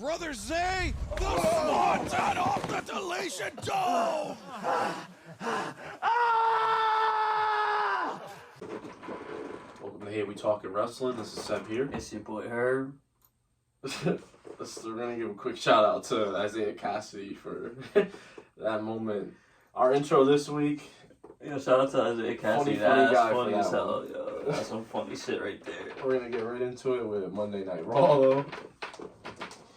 Brother Zay, the Swanton off the Deletion Dome! Welcome to Hey We Talking Wrestling. This is Seb here. It's your boy Herb. We're going to give a quick shout out to Isaiah Cassidy for that moment. Our intro this week. Yo, shout out to Isaiah Cassidy. Funny That's guy funny for that as hell. one. Yo, that's some funny shit right there. We're going to get right into it with Monday Night Raw, though.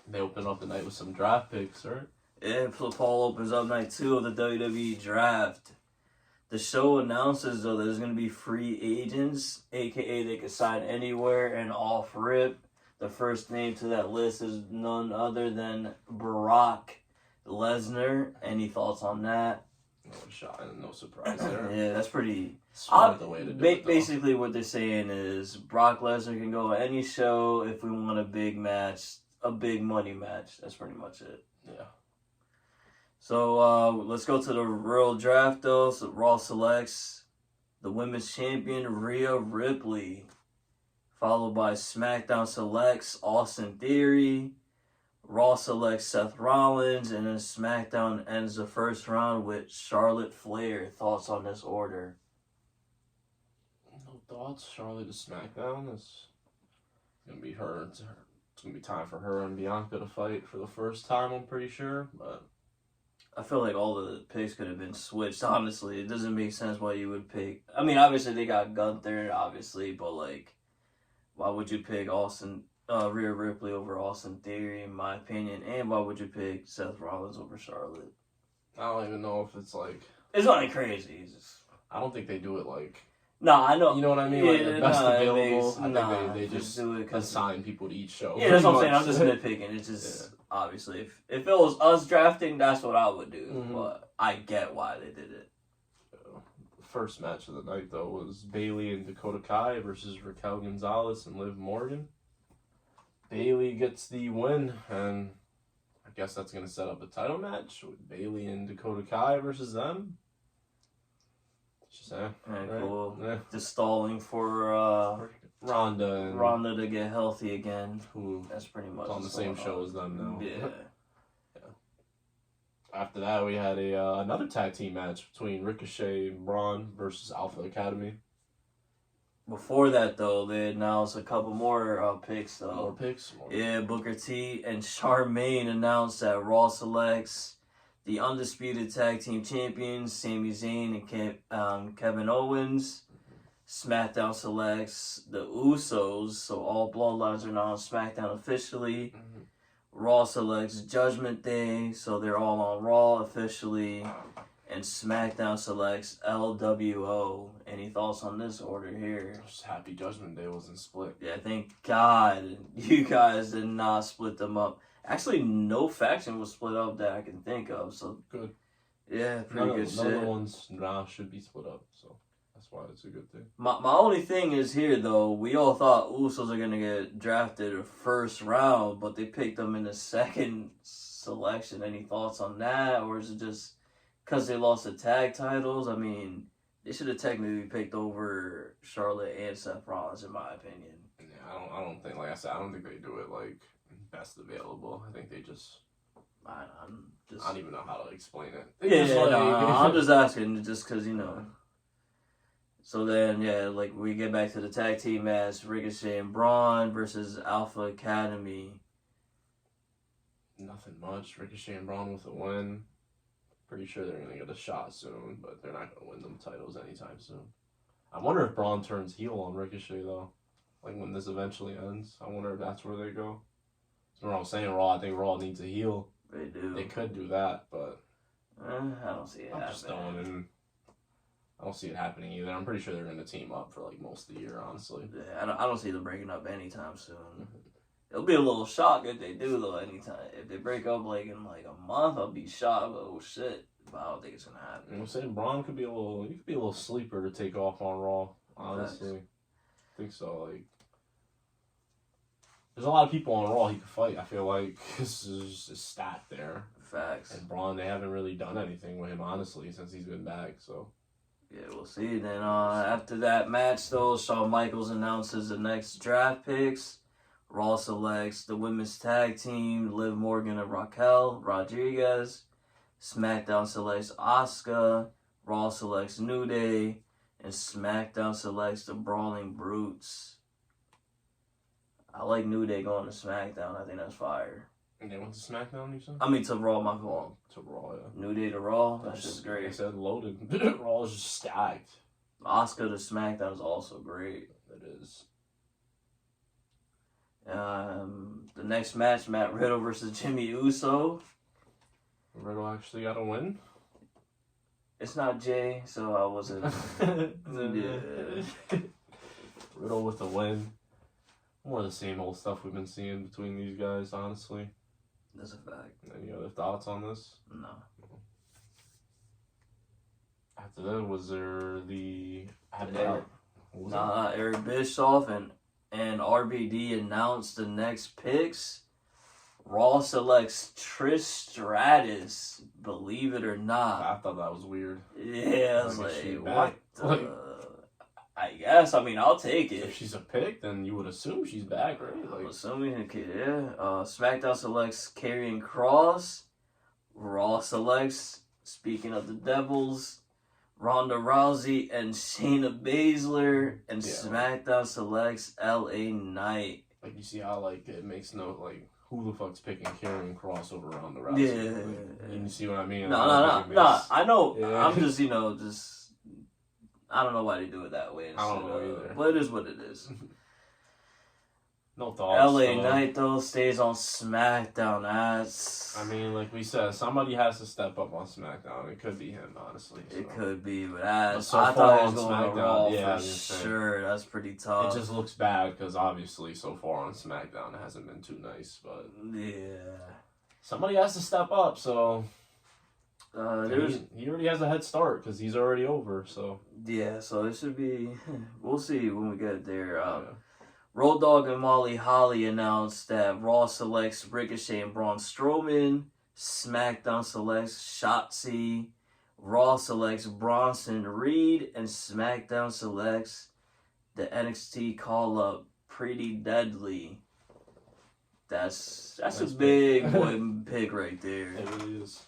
They open up the night with some draft picks, right? Yeah, so Paul opens up night 2 of the WWE draft. The show announces, though, there's going to be free agents, a.k.a. they can sign anywhere and off rip. The first name to that list is none other than Brock Lesnar. Any thoughts on that? No shot and no surprise there. Yeah, that's pretty... Smart the way to do it, though. Basically, what they're saying is Brock Lesnar can go on any show if we want a big match, a big money match. That's pretty much it. Yeah. So let's go to the real draft, though. So Raw selects the women's champion, Rhea Ripley, followed by SmackDown selects Austin Theory. Raw selects Seth Rollins, and then SmackDown ends the first round with Charlotte Flair. Thoughts on this order? No thoughts. Charlotte to SmackDown. It's going to be her. It's going to be time for her and Bianca to fight for the first time, I'm pretty sure. But I feel like all the picks could have been switched. Honestly, it doesn't make sense why you would pick. I mean, obviously they got Gunther, obviously, but like, why would you pick Rhea Ripley over Austin Theory, in my opinion? And why would you pick Seth Rollins over Charlotte? I don't even know if it's like... It's nothing crazy. It's just... I don't think they do it like... Nah, I know. You know what I mean? Yeah, Like the best available. I think they just do it assign people to each show. Yeah, that's what I'm saying. I'm just nitpicking. It's just, obviously, if it was us drafting, that's what I would do. Mm-hmm. But I get why they did it. First match of the night, though, was Bayley and Dakota Kai versus Raquel Gonzalez and Liv Morgan. Bayley gets the win, and I guess that's going to set up a title match with Bayley and Dakota Kai versus them. Just saying. Right, right? cool. Yeah. Just stalling for Ronda to get healthy again. who That's pretty much on the same show as them now. Yeah. After that, we had another tag team match between Ricochet and Braun versus Alpha Academy. Before that, though, they announced a couple more picks, though. More picks? Yeah, Booker T and Charmaine announced that Raw selects the Undisputed Tag Team Champions, Sami Zayn and Kevin Owens. SmackDown selects the Usos, so all bloodlines are now on SmackDown officially. Mm-hmm. Raw selects Judgment Day, so they're all on Raw officially. And SmackDown selects LWO. Any thoughts on this order here? Just happy Judgment Day wasn't split. Yeah, thank God you guys did not split them up. Actually, no faction was split up that I can think of, so... Good. Yeah, pretty good shit. None of the ones now should be split up, so that's why it's a good thing. My only thing is here, though, we all thought Usos are going to get drafted first round, but they picked them in the second selection. Any thoughts on that? Or is it just because they lost the tag titles? I mean, they should have technically picked over Charlotte and Seth Rollins, in my opinion. Yeah, I don't think, like I said, I don't think they do it, like, best available. I think they just... I don't even know how to explain it. I'm just asking, just because, you know... So then, yeah, like, we get back to the tag team match, Ricochet and Braun versus Alpha Academy. Nothing much. Ricochet and Braun with a win. Pretty sure they're going to get a shot soon, but they're not going to win them titles anytime soon. I wonder if Braun turns heel on Ricochet, though. Like, when this eventually ends. I wonder if that's where they go. That's what I'm saying, Raw. I think Raw needs a heel. They do. They could do that, but... I don't see it happening. I don't see it happening either. I'm pretty sure they're going to team up for, like, most of the year, honestly. Yeah, I don't see them breaking up anytime soon. It'll be a little shock if they do, though, anytime. If they break up, like, in, like, a month, I'll be shocked. Oh, shit. But I don't think it's going to happen. I'm saying Braun could be a little sleeper to take off on Raw, honestly. Thanks. I think so, like... There's a lot of people on Raw he could fight. I feel like this is just stat there. Facts. And Braun, they haven't really done anything with him, honestly, since he's been back, so... Yeah, we'll see. Then after that match, though, Shawn Michaels announces the next draft picks. Raw selects the women's tag team, Liv Morgan and Raquel Rodriguez. SmackDown selects Asuka. Raw selects New Day. And SmackDown selects the Brawling Brutes. I like New Day going to SmackDown. I think that's fire. And they went to SmackDown, you said? I mean, to Raw, my fault. To Raw, yeah. New Day to Raw, that's just great. Like I said, loaded. Raw is just stacked. Asuka to SmackDown is also great. It is. The next match, Matt Riddle versus Jimmy Uso. Riddle actually got a win. It's not Jay, so I wasn't. Yeah. Riddle with the win. More of the same old stuff we've been seeing between these guys, honestly. That's a fact. Any other thoughts on this? No. After that, was there the... Eric Bischoff and RBD announced the next picks. Raw selects Trish Stratus, believe it or not. I thought that was weird. Yeah, I was Like, is she what back? I guess. I mean, I'll take it. If she's a pick, then you would assume she's back, right? I'm Like, assuming, yeah. SmackDown selects Karrion Kross. Raw selects, speaking of the Devils, Ronda Rousey and Shayna Baszler. And Yeah. SmackDown selects LA Knight. like you see how like it makes no like who the fuck's picking Karrion Kross over Ronda Rousey? Yeah. Like, you see what I mean? No. I know. Yeah. I'm just, just... I don't know why they do it that way. I don't know either. But it is what it is. No thoughts. LA Knight, though, stays on SmackDown. That's... I mean, like we said, somebody has to step up on SmackDown. It could be him, honestly. So. It could be, but I so thought he was far going on to SmackDown, Raw yeah, I for was just saying. sure. That's pretty tough. It just looks bad because obviously so far on SmackDown it hasn't been too nice, but Yeah. somebody has to step up. So There's... he already has a head start because he's already over. So Yeah, so it should be... We'll see when we get there. yeah. Road Dogg and Molly Holly announced that Raw selects Ricochet and Braun Strowman. SmackDown selects Shotzi. Raw selects Bronson Reed. And SmackDown selects the NXT call-up Pretty Deadly. That's a big boy pick right there. It really is.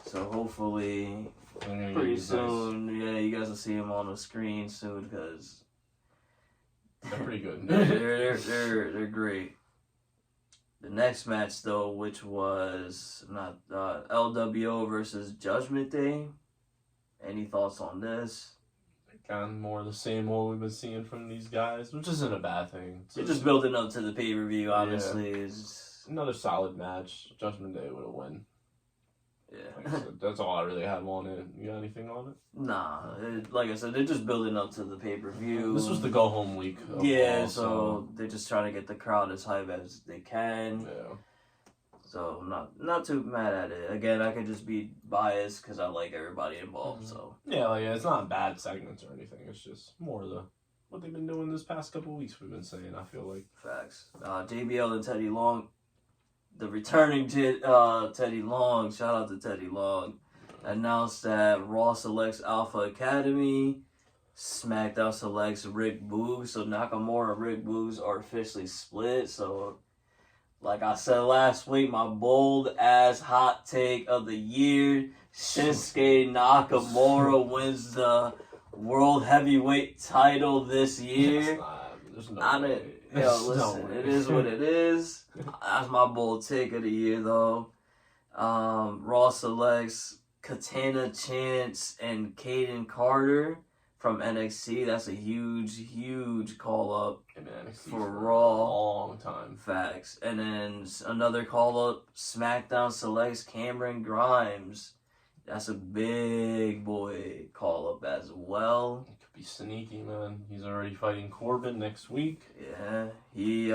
So hopefully I mean, pretty he's soon, yeah, you guys will see him on the screen soon because nice. They're pretty good. they're great. The next match though, which was not LWO versus Judgment Day. Any thoughts on this? Kind of more the same old we've been seeing from these guys, which isn't a bad thing. It's just building up to the pay-per-view, honestly. Yeah. It's, Another solid match. Judgment Day would have won. Like I yeah. said, that's all I really have on it. You got anything on it? Nah, like I said, they're just building up to the pay-per-view. This was the go home week. Yeah, Raw, so they're just trying to get the crowd as hype as they can. yeah. So not too mad at it. Again, I could just be biased because I like everybody involved. So Yeah, like, it's not bad segments or anything. It's just more what they've been doing this past couple of weeks. We've been saying. I feel like facts. JBL and Teddy Long, the returning Teddy Long. Shout out to Teddy Long. Announced that Raw selects Alpha Academy. SmackDown selects Rick Boogs. So Nakamura and Rick Boogs are officially split. So, like I said last week, my bold ass hot take of the year: Shinsuke Nakamura wins the World Heavyweight title this year. There's no way. Listen, it is what it is. That's my bold take of the year, though. Raw selects Katana Chance and Kaden Carter from NXT. That's a huge call-up for Raw. A long time. Facts. And then another call-up, SmackDown selects Cameron Grimes. That's a big boy call-up as well. It could be sneaky, man. He's already fighting Corbin next week. Yeah, he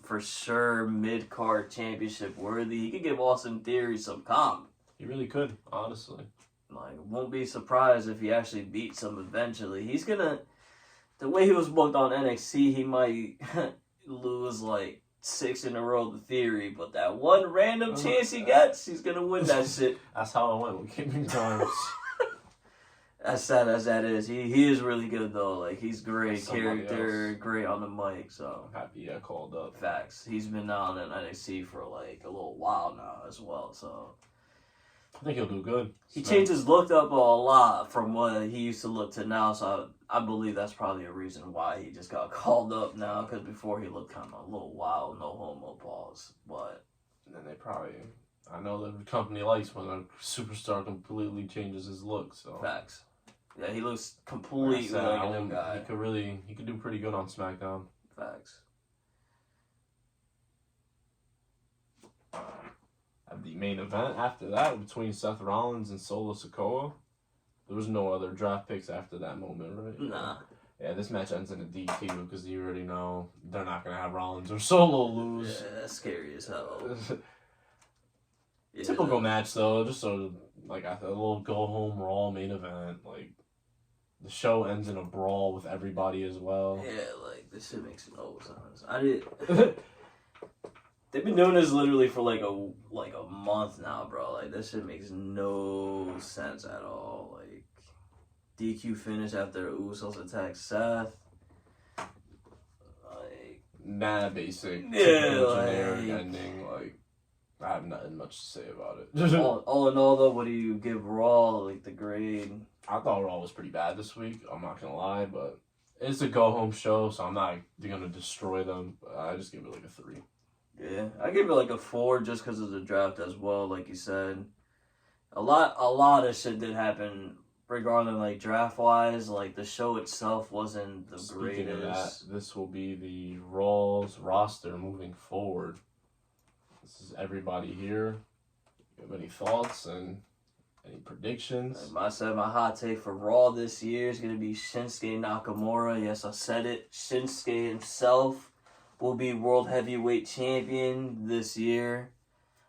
for sure mid-card championship worthy. He could give Austin Theory some comp. He really could, honestly. Like, won't be surprised if he actually beats him eventually. He's gonna, the way he was booked on NXT, he might lose like 6 in a row to Theory, but that one random chance he gets, he's gonna win that shit. That's how I went with Cameron Grimes. As sad as that is, he is really good though. Like he's great Somebody character, else. great on the mic. So I'm happy I called up. facts. He's been on in NXT for like a little while now as well. So I think he'll do good. he changed his look up a lot from what he used to look to now. So I believe that's probably a reason why he just got called up now. Because before he looked kind of a little wild, no homo pause. But And then they probably, I know the company likes when a superstar completely changes his look. So facts. Yeah, he looks like I completely said, like a new guy. he could do pretty good on SmackDown. Facts. At the main event after that, between Seth Rollins and Solo Sikoa, there was no other draft picks after that moment, right? Nah. Yeah, this match ends in a DQ because you already know they're not gonna have Rollins or Solo lose. Yeah, that's scary as hell. Yeah. Typical match though, just sort of like a little go home Raw main event. Like the show ends in a brawl with everybody as well. Yeah, like this shit makes no sense. They've been doing this literally for like a month now, bro. Like this shit makes no sense at all. Like DQ finish after the Usos attack Seth. Like Nah, basic. Yeah, typical like- generic ending. Like I have nothing much to say about it. all in all though, what do you give Raw like the grade? I thought Raw was pretty bad this week. I'm not gonna lie, but it's a go home show, so I'm not gonna destroy them. But I just give it like a 3. Yeah, I give it like a 4 just because of the draft as well. Like you said, a lot of shit did happen regarding like draft wise. Like the show itself wasn't the Speaking of that, greatest. this will be the Raw's roster moving forward. This is everybody here. You have any thoughts and any predictions? Like I said, my hot take for Raw this year is gonna be Shinsuke Nakamura. Yes, I said it. Shinsuke himself will be World Heavyweight Champion this year.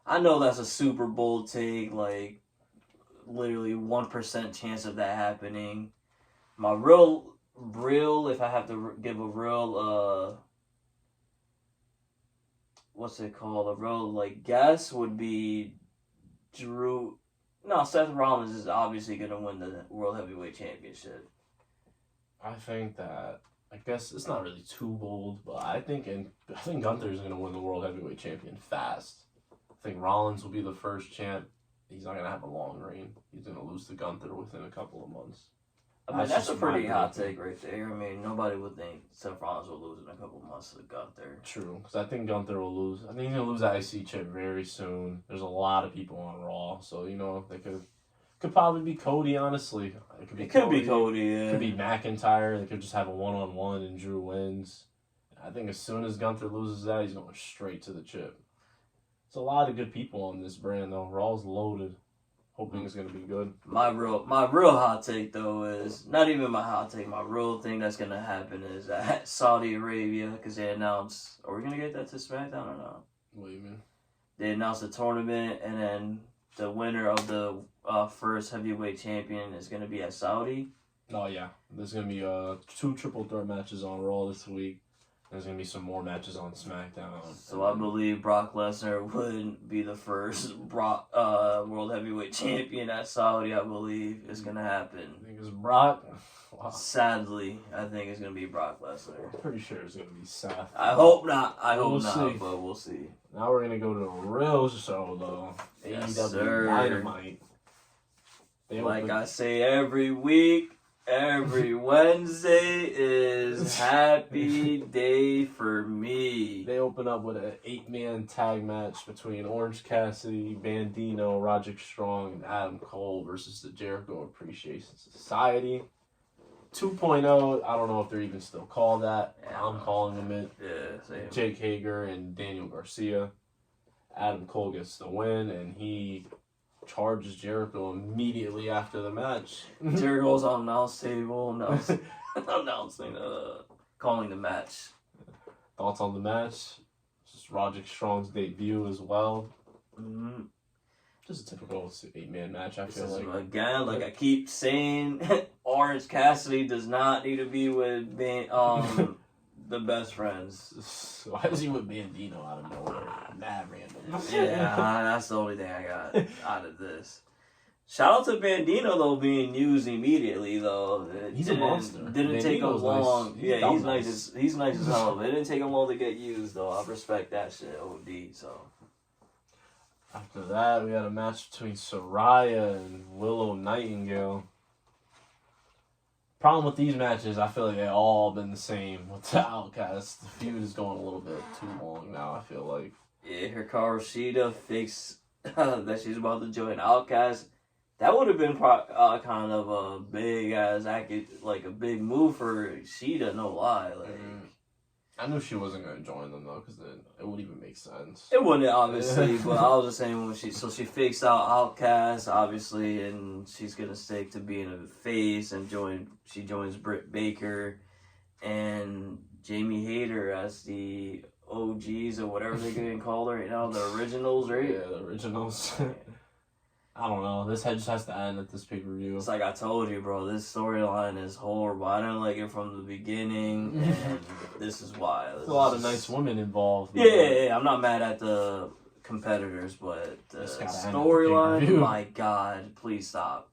I know that's a super bold take, like literally 1% chance of that happening. My real, if I have to give a real, what's it called? A real like guess would be Drew. No, Seth Rollins is obviously gonna win the World Heavyweight Championship. I think that I guess it's not really too bold, but I think Gunther is gonna win the World Heavyweight Champion fast. I think Rollins will be the first champ. He's not gonna have a long reign. He's gonna lose to Gunther within a couple of months. I mean, that's a just my pretty hot opinion. take right there. I mean, nobody would think Seth Rollins will lose in a couple months to Gunther. True, because I think Gunther will lose. I think he's gonna lose that IC chip very soon. There's a lot of people on Raw, so they could probably be Cody. Honestly, It could be Cody, yeah. It could be McIntyre. They could just have a 1-on-1 and Drew wins. I think as soon as Gunther loses that, he's going straight to the chip. There's a lot of good people on this brand though. Raw's loaded. Hoping it's gonna be good. My real hot take though is not even my hot take. My real thing that's gonna happen is that Saudi Arabia, because they announced, are we gonna get that to SmackDown or not? What do you mean? They announced the tournament, and then the winner of the first heavyweight champion is gonna be at Saudi. Oh yeah, there's gonna be 2 triple threat matches on Raw this week. There's gonna be some more matches on SmackDown. So I believe Brock Lesnar would be the first World Heavyweight Champion at Saudi. I believe is gonna happen. I think it's Brock. Wow. Sadly, I think it's gonna be Brock Lesnar. I'm pretty sure it's gonna be Seth. I hope not. I hope We'll not, see. but we'll see. Now we're gonna go to a real show though. Yes, AEW sir. Dynamite. Like I say every week, every Wednesday is happy day for me. They open up with an 8-man tag match between Orange Cassidy, Bandino, Roderick Strong, and Adam Cole versus the Jericho Appreciation Society. 2.0, I don't know if they're even still called that. Yeah, I'm calling them it. Yeah, same. Jake Hager and Daniel Garcia. Adam Cole gets the win, and he charges Jericho immediately after the match. Jericho's on the announce table, calling the match. Thoughts on the match? Just Roderick Strong's debut as well. Mm-hmm. Just a typical 8-man match, I This feel is, like. again, like I keep saying, Orange Cassidy does not need to be with the best friends. Why is he with Bandino out of nowhere? Mad random. Yeah, that's the only thing I got out of this. Shout out to Bandino though being used immediately though. He's a monster. Didn't take him Bandino's long. nice. Yeah, he's nice. He's nice as hell. It didn't take him long to get used though. I respect that shit. OD. So After that, we had a match between Soraya and Willow Nightingale. Problem with these matches, I feel like they all been the same with the Outcast. The feud is going a little bit too long now, I feel like. yeah, Hikaru Shida fakes that she's about to join Outcast. That would have been kind of a big ass like a big move for Shida. No lie, like. I knew she wasn't going to join them, though, because it wouldn't even make sense. It wouldn't, obviously, but I was just saying when she fakes out Outcast, obviously, and she's going to stick to being a face and she joins Britt Baker and Jamie Hayter as the OGs or whatever they're going to call her right now, the originals, right? Yeah, the originals. I don't know. This head just has to end at this pay-per-view. It's like I told you, bro. This storyline is horrible. I didn't like it from the beginning, and this is why. There's a lot of nice women involved. Yeah. I'm not mad at the competitors, but the storyline, my God, please stop.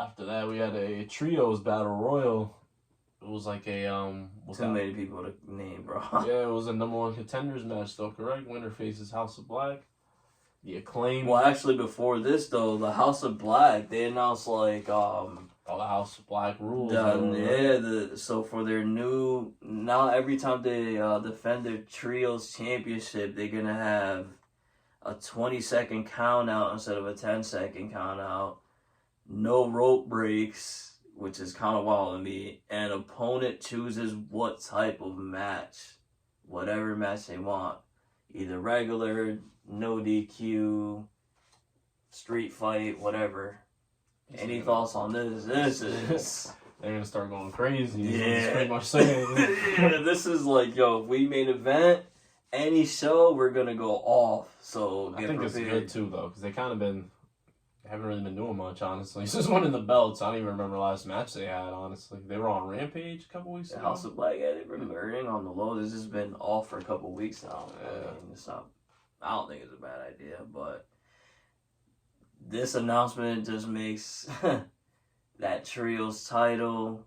After that, we had a trios battle royal. It was like a too many people to name, bro. Yeah, it was a number one contenders match, though. Correct. Winner faces House of Black. The Acclaim. Well, actually, before this though, the House of Black, they announced like the House of Black rules. So for their new now, every time they defend their trios championship, they're gonna have a 20-second count out instead of a 10-second count out. No rope breaks, which is kind of wild to me. And opponent chooses what type of match, whatever match they want, either regular, no DQ, street fight, whatever. Any thoughts on this? This is... They're going to start going crazy. Yeah. Pretty much saying. Yeah, this is like, yo, if we main event any show, we're going to go off. So I think it's good, too, though, because they haven't really been doing much, honestly. Just winning the belts. I don't even remember the last match they had, honestly. They were on Rampage a couple weeks ago. House of Black, yeah, they've been earning on the low. This has been off for a couple weeks now. Yeah. I mean, it's not... I don't think it's a bad idea, but this announcement just makes that trios title.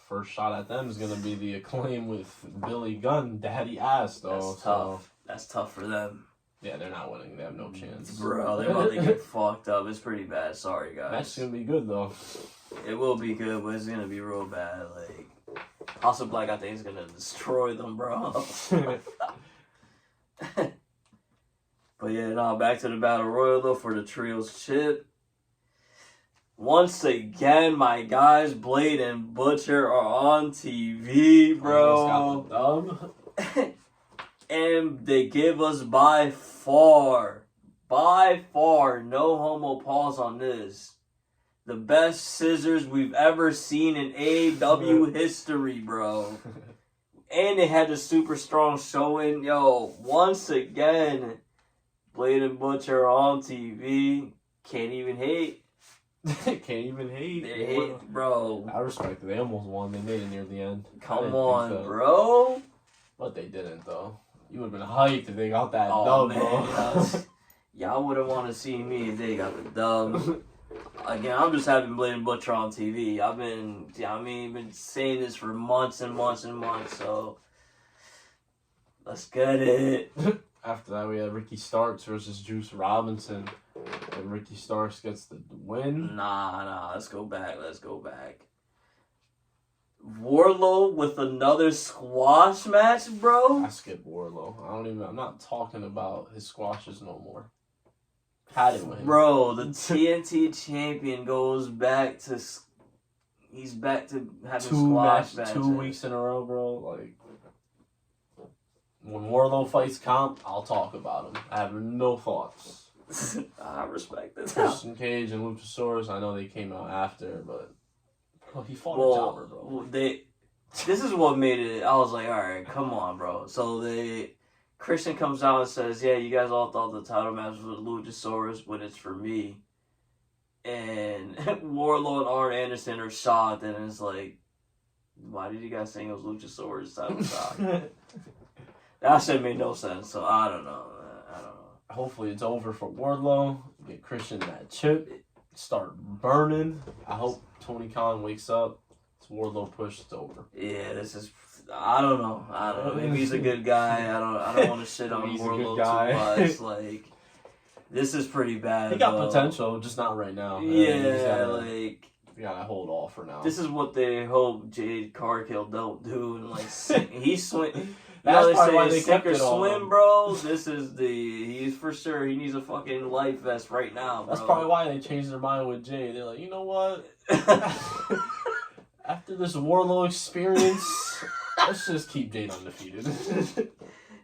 First shot at them is going to be the Acclaim with Billy Gunn, Daddy Ass, though. That's tough. That's tough for them. Yeah, they're not winning. They have no chance. Bro, they're about to get fucked up. It's pretty bad. Sorry, guys. That's going to be good, though. It will be good, but it's going to be real bad. Like, House of Black, I think, is going to destroy them, bro. But yeah, no, back to the Battle Royal, though, for the Trios chip. Once again, my guys, Blade and Butcher, are on TV, bro. Almost got the dub. And they give us by far, no homo pause on this, the best scissors we've ever seen in AEW history, bro. And they had a super strong showing. Yo, once again, Blade and Butcher on TV. Can't even hate. Can't even hate. They hate, bro. I respect it. They almost won. They made it near the end. Come on, bro. But they didn't, though. You would have been hyped if they got that dub, man, bro. Y'all would have wanted to see me if they got the dub. Again, I'm just having Blade and Butcher on TV. I've been saying this for months and months and months, so let's get it. After that, we had Ricky Starks versus Juice Robinson. And Ricky Starks gets the win. Nah, let's go back. Wardlow with another squash match, bro? I skipped Wardlow. I'm not talking about his squashes no more. Had it win. Bro, the TNT champion goes back to... He's back to having squash matches. 2 weeks in a row, bro. Like, when Wardlow fights Comp, I'll talk about him. I have no thoughts. I respect it. Christian Cage and Luchasaurus, I know they came out after, but bro, he fought a jobber, bro. This is what made it. I was like, all right, come on, bro. So Christian comes out and says, yeah, you guys all thought the title match was Luchasaurus, but it's for me. And Wardlow and Arn Anderson are shocked, and it's like, why did you guys think it was Luchasaurus title shot? That shit made no sense, so I don't know. Hopefully it's over for Wardlow. get Christian that chip, start burning. I hope Tony Khan wakes up. This Wardlow push is over. Yeah, this is. I don't know. Maybe he's a good guy. I don't want to shit on Wardlow too much. Like, this is pretty bad. He got potential, just not right now. Yeah, you gotta hold off for now. This is what they hope Jade Cargill don't do, and like he's swing. That's probably why they kept it swim, bro. This is he's for sure. He needs a fucking life vest right now, bro. That's probably why they changed their mind with Jay. They're like, you know what? After this Wardlow experience, let's just keep Jade undefeated.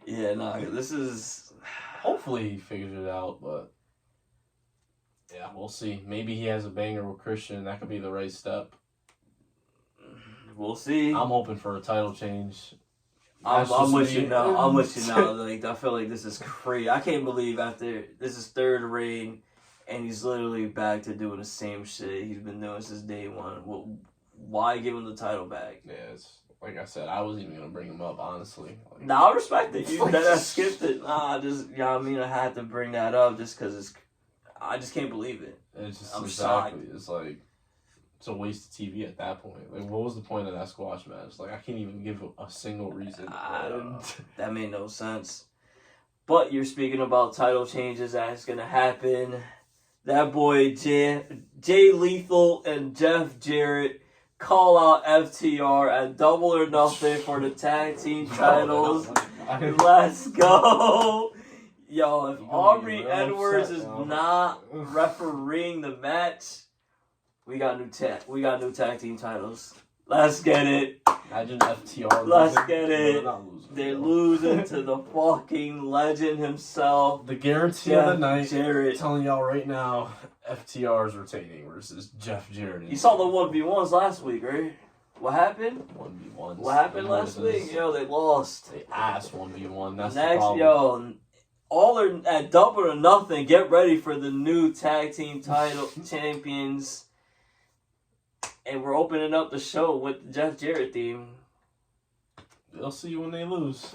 Yeah, this is. Hopefully he figures it out, but yeah, we'll see. Maybe he has a banger with Christian. That could be the right step. We'll see. I'm hoping for a title change. I'm with you now. Like, I feel like this is crazy. I can't believe after this is third reign, and he's literally back to doing the same shit he's been doing since day one. Well, why give him the title back? Yeah, it's like I said. I wasn't even gonna bring him up, honestly. Like, I respect it. You that skipped it. I had to bring that up just because I just can't believe it. It's just I'm exactly. shocked. It's like. It's a waste of TV at that point. Like, what was the point of that squash match? Like, I can't even give a single reason. That made no sense. But you're speaking about title changes that's gonna happen. That boy Jay Lethal and Jeff Jarrett call out FTR at Double or Nothing for the tag team titles. Let's go. Yo, if Aubrey Edwards is not refereeing the match, we got new tag team titles. Let's get it. Imagine FTR. Let's get it. They're losing to the fucking legend himself. The guarantee of the night. Jarrett. Telling y'all right now, FTR is retaining versus Jeff Jarrett. You saw the 1v1s last week, right? What happened? 1v1s. What happened last week? Yo, they lost. They asked 1v1. That's next, the problem. yo. All are at Double or Nothing. Get ready for the new tag team title champions. And we're opening up the show with the Jeff Jarrett theme. They'll see when they lose.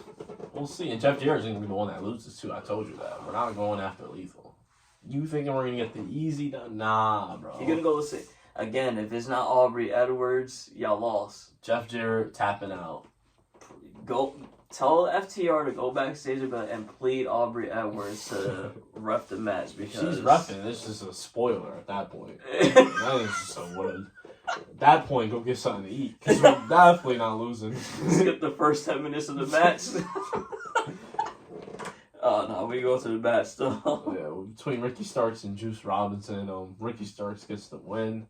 We'll see. And Jeff Jarrett's going to be the one that loses, too. I told you that. We're not going after Lethal. You thinking we're going to get the easy done? Nah, bro. You're going to go listen. Again, if it's not Aubrey Edwards, y'all lost. Jeff Jarrett tapping out. Go tell FTR to go backstage and plead Aubrey Edwards to ref the match because she's reffing. It's just a spoiler at that point. That is just a word. At that point, go get something to eat. Because we're definitely not losing. Skip the first 10 minutes of the match. No, we go to the match still. Yeah, between Ricky Starks and Juice Robinson, Ricky Starks gets the win.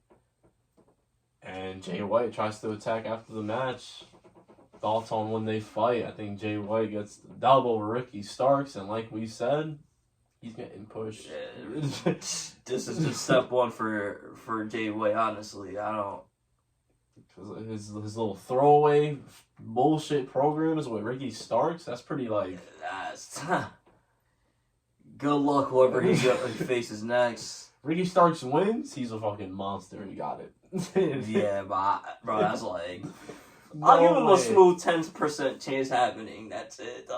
And Jay White tries to attack after the match. Thoughts on when they fight? I think Jay White gets the dub over Ricky Starks. And like we said, he's getting pushed. Yeah, this is just step one for Jay White, honestly. I don't... Because his little throwaway bullshit program is with Ricky Starks. That's pretty, like... That's... Good luck whoever he faces next. Ricky Starks wins, he's a fucking monster. He got it. Yeah, but bro, that's like... I'll give him a smooth 10% chance happening. That's it.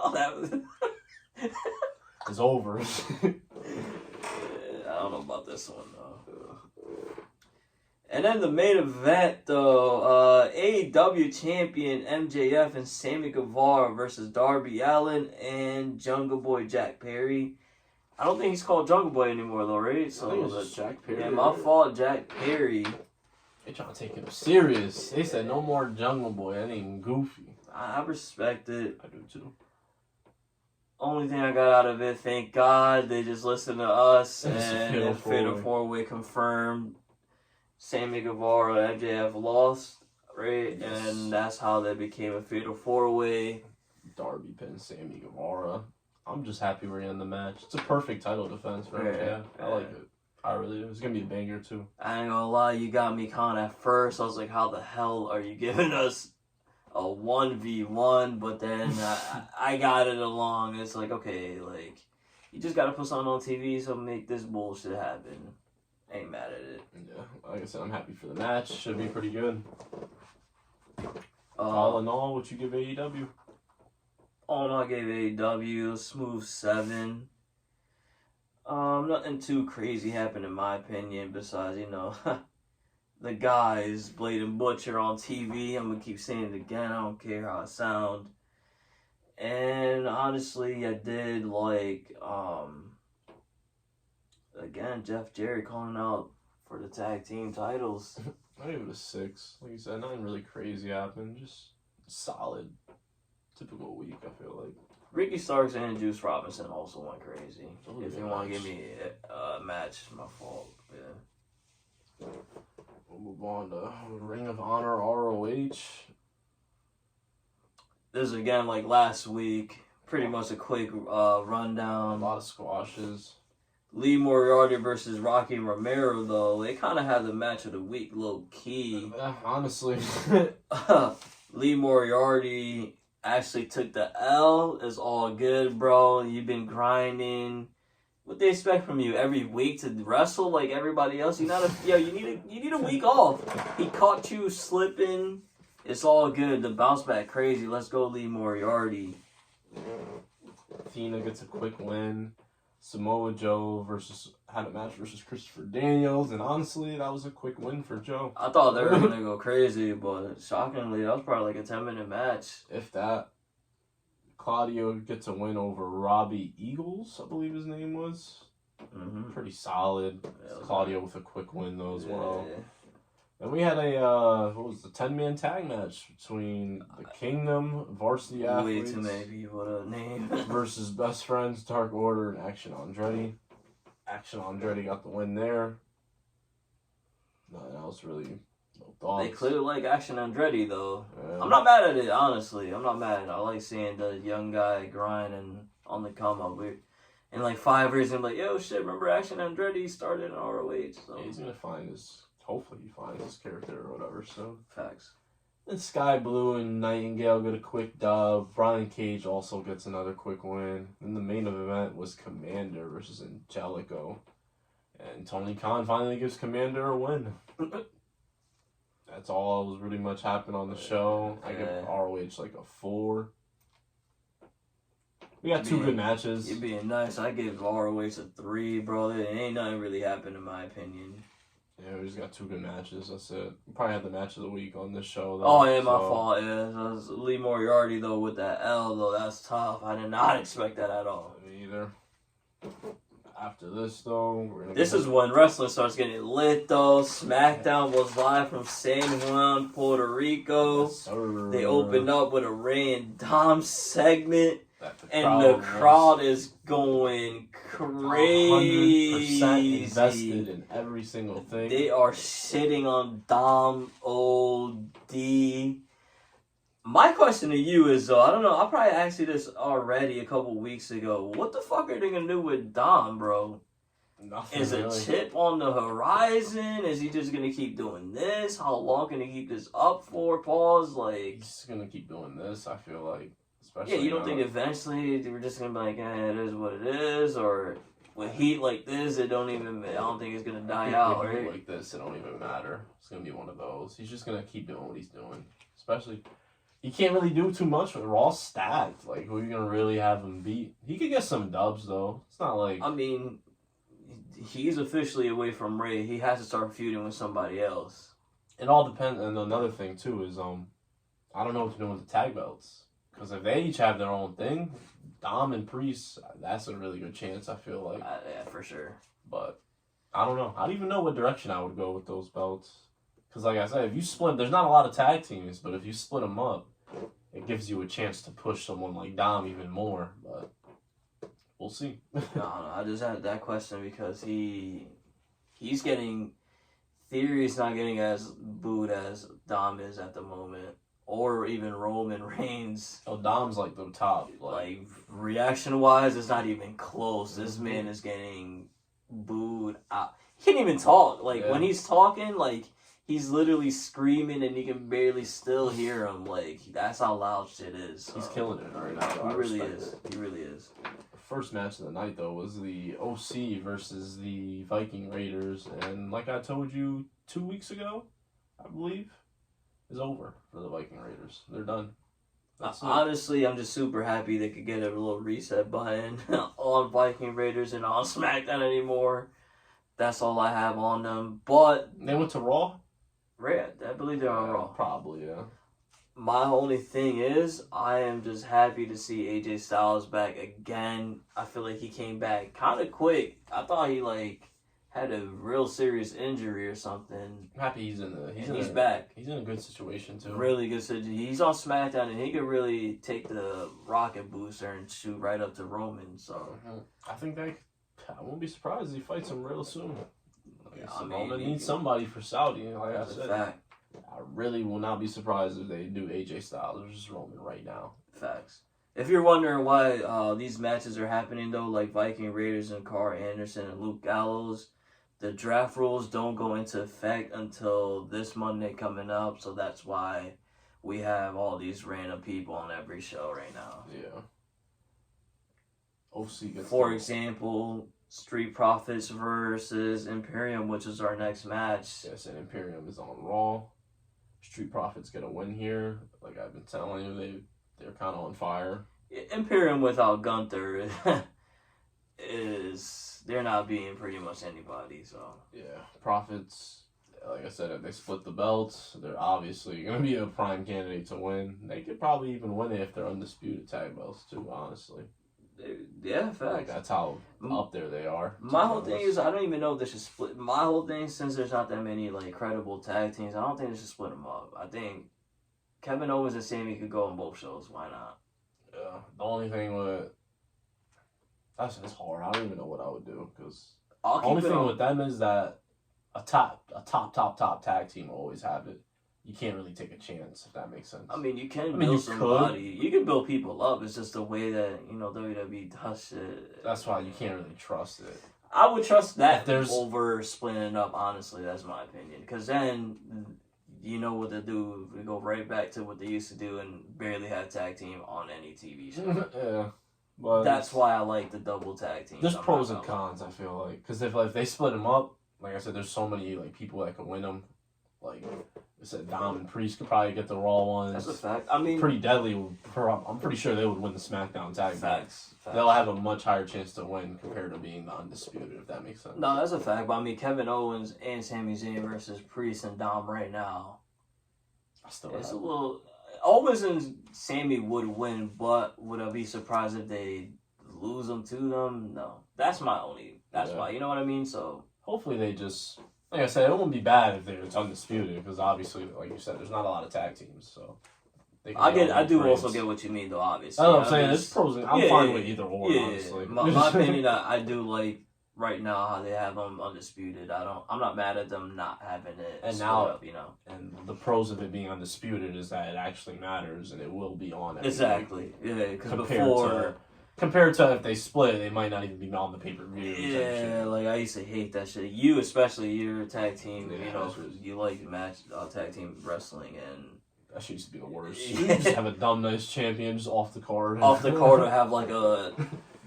It's over. I don't know about this one, though. And then the main event, though, AEW champion MJF and Sammy Guevara versus Darby Allin and Jungle Boy Jack Perry. I don't think he's called Jungle Boy anymore, though, right? So I think it's just Jack Perry. Yeah, my fault, Jack Perry. They trying to take him serious. They said no more Jungle Boy. That ain't goofy. I respect it. I do too. Only thing I got out of it, thank God, they just listened to us and Fatal 4-Way confirmed. Sammy Guevara and MJF lost, right? Yes. And that's how they became a Fatal 4-Way. Darby pinned Sammy Guevara. I'm just happy we're in the match. It's a perfect title defense for MJF. I like it. I really do. It's going to be a banger, too. I ain't gonna lie, you got me con at first. I was like, how the hell are you giving us a 1v1? But then I got it along. It's like, okay, like, you just got to put something on TV so make this bullshit happen. Ain't mad at it. Yeah, like I said, I'm happy for the match. Should be pretty good. All in all, what you give AEW? All in all, I gave AEW a smooth 7. Nothing too crazy happened in my opinion. Besides, the guys Blade and Butcher on TV. I'm gonna keep saying it again. I don't care how it sound. And honestly, I did like again Jeff Jarrett calling out for the tag team titles. I give it a 6. Like you said, nothing really crazy happened. Just solid, typical week. I feel like. Ricky Starks and Juice Robinson also went crazy. Oh, If you want to give me a match, it's my fault. Yeah. We'll move on to Ring of Honor ROH. This is again like last week. Pretty much a quick rundown. A lot of squashes. Lee Moriarty versus Rocky Romero, though, they kind of had the match of the week low key. Honestly. Lee Moriarty actually took the L. It's all good, bro. You've been grinding. What they expect from you every week to wrestle like everybody else? You need a week off. He caught you slipping. It's all good. The bounce back crazy. Let's go, Lee Moriarty. Athena gets a quick win. Samoa Joe had a match versus Christopher Daniels, and honestly, that was a quick win for Joe. I thought they were gonna go crazy, but shockingly, that was probably like a 10-minute match. If that. Claudio gets a win over Robbie Eagles, I believe his name was. Mm-hmm. Pretty solid. Yeah, Claudio with a quick win though as well. Yeah. Then we had a 10-man tag match between the Kingdom, Varsity Athletes. Way too many people to name. versus Best Friends, Dark Order, and Action Andretti. Action Andretti got the win there. Nothing else really. No thoughts. They clearly like Action Andretti though. Yeah. I'm not mad at it, honestly. I'm not mad. I like seeing the young guy grinding on the come up. In like 5 years, I'm like, yo, shit, remember Action Andretti started in ROH? So. Yeah, he's gonna find his. Hopefully, he finds his character or whatever. So. Facts. And Sky Blue and Nightingale get a quick dub. Brian Cage also gets another quick win. And the main event was Commander versus Angelico. And Tony Khan finally gives Commander a win. That's all that was really much happened on the show. I give ROH like a 4. We got 2 good matches. You're being nice. I give ROH a 3, bro. There ain't nothing really happened in my opinion. Yeah, we just got 2 good matches. That's it. We probably had the match of the week on this show, though. Oh, yeah, my fault. Yeah, that was Lee Moriarty, though, with that L, though. That's tough. I did not expect that at all. Me either. After this, though, this is when wrestling starts getting lit, though. SmackDown was live from San Juan, Puerto Rico. Yes, they opened up with a Ray and Dom segment. And the crowd is going crazy. 100% invested in every single thing. They are shitting on Dom OD. My question to you is, though, I don't know, I probably asked you this already a couple weeks ago. What the fuck are they going to do with Dom, bro? Nothing Is really. a chip on the horizon? Is he just going to keep doing this? How long can he keep this up for? Pause, like... He's going to keep doing this, I feel like. Yeah, you don't think eventually we're just gonna be like, it is what it is, or with heat like this, I don't think it's gonna die out, with right? heat like this, it don't even matter. It's gonna be one of those. He's just gonna keep doing what he's doing. Especially, he can't really do too much with Raw stacked. Like, who are you gonna really have him beat? He could get some dubs though. It's not like. I mean, he's officially away from Ray. He has to start feuding with somebody else. It all depends. And another thing too is I don't know what to do with the tag belts. Because if they each have their own thing, Dom and Priest, that's a really good chance, I feel like. Yeah, for sure. But, I don't know. I don't even know what direction I would go with those belts. Because, like I said, if you split, there's not a lot of tag teams, but if you split them up, it gives you a chance to push someone like Dom even more. But, we'll see. No, I just had that question because he's getting... Theory's not getting as booed as Dom is at the moment. Or even Roman Reigns. Oh, Dom's like the top. Like reaction-wise, it's not even close. This man is getting booed out. He can't even talk. Like, when he's talking, like, he's literally screaming and you can barely still hear him. Like, that's how loud shit is. He's killing it right now. He really is. He really is. First match of the night, though, was the OC versus the Viking Raiders. And like I told you 2 weeks ago, I believe, is over for the Viking Raiders. They're done. That's it. Honestly, I'm just super happy they could get a little reset button on Viking Raiders and on SmackDown anymore. That's all I have on them. But They went to Raw? I believe they're on Raw. Probably, yeah. My only thing is, I am just happy to see AJ Styles back again. I feel like he came back kind of quick. I thought he had a real serious injury or something. I'm happy he's back. He's in a good situation too. Really good situation. He's on SmackDown and he could really take the rocket booster and shoot right up to Roman. So I think I won't be surprised if he fights him real soon. Roman he needs somebody for Saudi. Like I that's a said, fact. I really will not be surprised if they do AJ Styles versus Roman right now. Facts. If you're wondering why these matches are happening though, like Viking Raiders and Carl Anderson and Luke Gallows, the draft rules don't go into effect until this Monday coming up, so that's why we have all these random people on every show right now. Yeah. OC gets For example, Street Profits versus Imperium, which is our next match. Yes, and Imperium is on Raw. Street Profits get a win here. Like I've been telling you, they're kind of on fire. Imperium without Gunther they're not beating pretty much anybody. So yeah, Profits. Like I said, if they split the belts, they're obviously going to be a prime candidate to win. They could probably even win it if they're undisputed tag belts too. Honestly. Yeah, facts. Like that's how up there they are. My whole thing is I don't even know if they should split. My whole thing, since there's not that many credible tag teams, I don't think they should split them up. I think Kevin Owens and Sami could go on both shows. Why not? Yeah. The only thing with that's hard. I don't even know what I would do because the only thing with them is that a top tag team will always have it. You can't really take a chance if that makes sense. I mean, you can build somebody. You can build people up. It's just the way that WWE does shit. That's why you can't really trust it. I would trust that over splitting up. Honestly, that's my opinion. Because then you know what they do. We go right back to what they used to do and barely have tag team on any TV show. Yeah. But that's why I like the double tag team. There's pros and cons, I feel like. Because if they split them up, like I said, there's so many people that can win them. Like I said, Dom and Priest could probably get the Raw ones. That's a fact. I mean, Pretty Deadly. I'm pretty sure they would win the SmackDown tag. Facts. They'll have a much higher chance to win compared to being the undisputed, if that makes sense. No, that's a fact. But I mean, Kevin Owens and Sami Zayn versus Priest and Dom right now. It's a little. Owens and Sami would win, but would I be surprised if they lose them to them? No. That's my only. That's why. You know what I mean? So hopefully they just. Like I said, it won't be bad if it's undisputed because obviously, like you said, there's not a lot of tag teams. So I do also get what you mean, though. Obviously, that's what I'm saying. There's pros. I'm fine with either or. Yeah, honestly, my opinion, I do like right now how they have them undisputed. I'm not mad at them not having it. And now, up, and the pros of it being undisputed is that it actually matters and it will be on. Exactly. Yeah, because before. Compared to if they split, they might not even be on the pay-per-view. Yeah, like I used to hate that shit. You especially, you're a tag team. You like tag team wrestling, and that shit used to be the worst. You just have a dumb, nice champion just off the card. Off the card, or have like a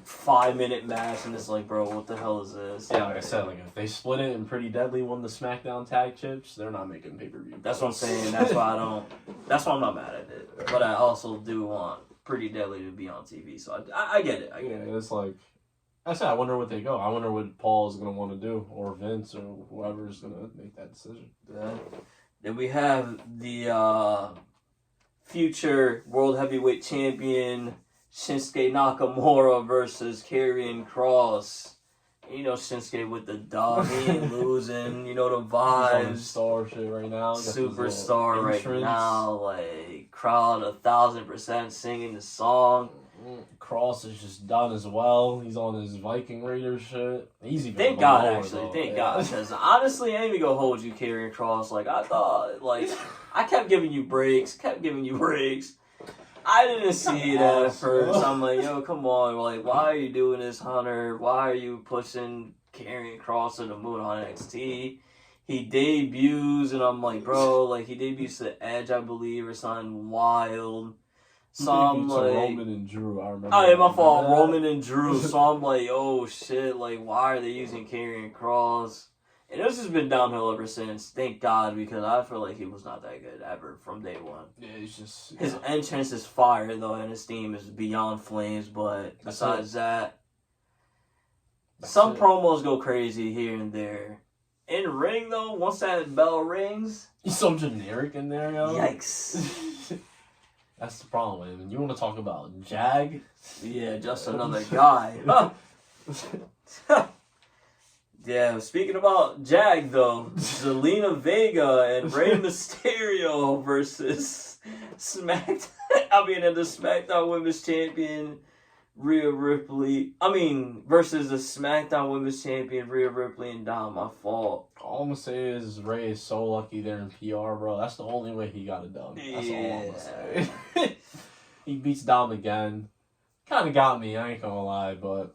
5-minute match, and it's like, bro, what the hell is this? Yeah, like I said, if they split it and Pretty Deadly won the SmackDown tag chips, they're not making pay-per-view. That's what I'm saying. That's why I'm not mad at it. But I also do want Pretty Deadly to be on TV, so I get it. I get it. It's like I said, I wonder what they go. I wonder what Paul's gonna want to do, or Vince, or whoever's gonna make that decision. Yeah. Then we have the future World Heavyweight Champion Shinsuke Nakamura versus Karrion Kross. Shinsuke with the dub, he ain't losing. The vibes. Star shit right now. Superstar right now. Crowd 1,000% singing the song. Kross is just done as well. He's on his Viking Raiders shit. He's even Thank God, actually. Thank God. Because honestly, I ain't even gonna hold you, Karrion Kross. I thought, I kept giving you breaks. I didn't see it at first. I'm like, yo, come on. Why are you doing this, Hunter? Why are you pushing Karrion Kross to the moon on NXT? He debuts, and I'm like, bro, he debuts to Edge, I believe, or something wild. So I'm like, Roman and Drew, I remember. Oh, yeah, my fault. Roman and Drew. So I'm like, oh shit, why are they using Karrion Kross? And this has been downhill ever since. Thank God, because I feel like he was not that good ever from day one. Yeah, he's just His entrance is fire though, and his theme is beyond flames. But besides that, some promos go crazy here and there. In ring though, once that bell rings, he's so generic in there, yo. Yikes. That's the problem with him. You want to talk about Jag? Yeah, just another guy. Yeah, speaking about Jag though, Zelina Vega and Rey Mysterio versus and the SmackDown Women's Champion Rhea Ripley. Versus the SmackDown Women's Champion Rhea Ripley and Dom. My fault. All I'm gonna say is Ray is so lucky there in PR, bro. That's the only way he got it done. That's all I'm gonna say. He beats Dom again. Kind of got me, I ain't gonna lie, but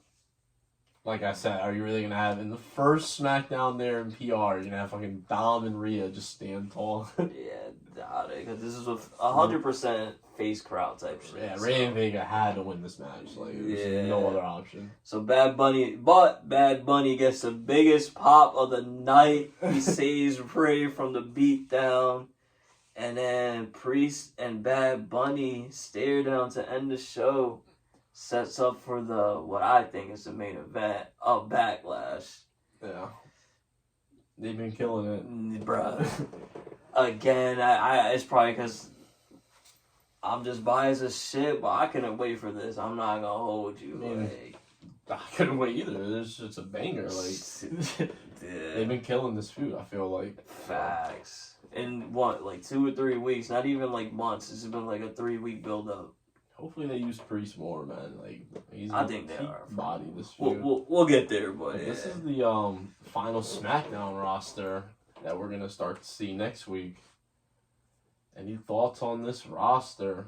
like I said, are you really gonna have in the first SmackDown there in PR? You're gonna have fucking Dom and Rhea just stand tall. Yeah, doubt it, because this is a 100% face crowd type shit. Yeah, Ray and Vega had to win this match. Like, there's no other option. So Bad Bunny gets the biggest pop of the night. He saves Ray from the beatdown. And then Priest and Bad Bunny stare down to end the show. Sets up for what I think is the main event of Backlash. Yeah. They've been killing it. Bruh. Again, it's probably because I'm just biased as shit, but I couldn't wait for this. I'm not gonna hold you. I couldn't wait either. It's just a banger. They've been killing this feud, I feel like. Facts. In what, 2 or 3 weeks? Not even months. It's been a 3-week build up. Hopefully they use Priest more, man. I think they are. Body this feud. We'll get there, but yeah. This is the final SmackDown roster that we're gonna start to see next week. Any thoughts on this roster?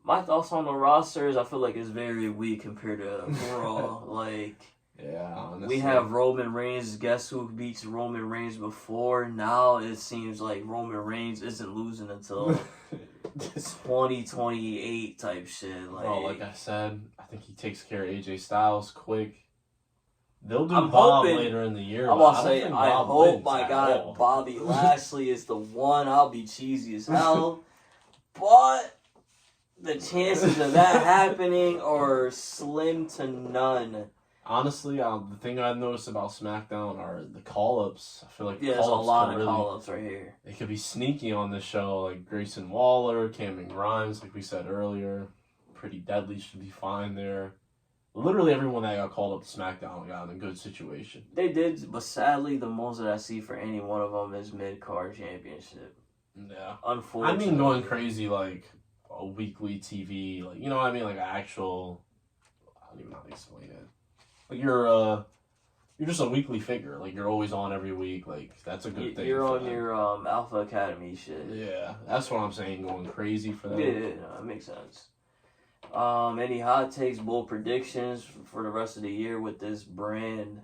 My thoughts on the roster is I feel like it's very weak compared to Raw. Yeah, honestly. We have Roman Reigns. Guess who beats Roman Reigns before? Now it seems like Roman Reigns isn't losing until 2028 type shit. Like I said, I think he takes care of AJ Styles quick. They'll do Bob later in the year. I'm about to say, I hope my guy Bobby Lashley is the one. I'll be cheesy as hell. But the chances of that happening are slim to none. Honestly, the thing I've noticed about SmackDown are the call-ups. I feel like there's a lot of call-ups right here. They could be sneaky on this show, like Grayson Waller, Cameron Grimes, like we said earlier. Pretty Deadly should be fine there. Literally everyone that got called up to SmackDown got in a good situation. They did, but sadly, the most that I see for any one of them is mid-card championship. Yeah. Unfortunately. Going crazy, a weekly TV, you know what I mean? An actual, I don't even know how to explain it. You're just a weekly figure. You're always on every week. That's a good thing. You're on your Alpha Academy shit. Yeah, that's what I'm saying. Going crazy for them. Yeah, no, it makes sense. Any hot takes, bold predictions for the rest of the year with this brand?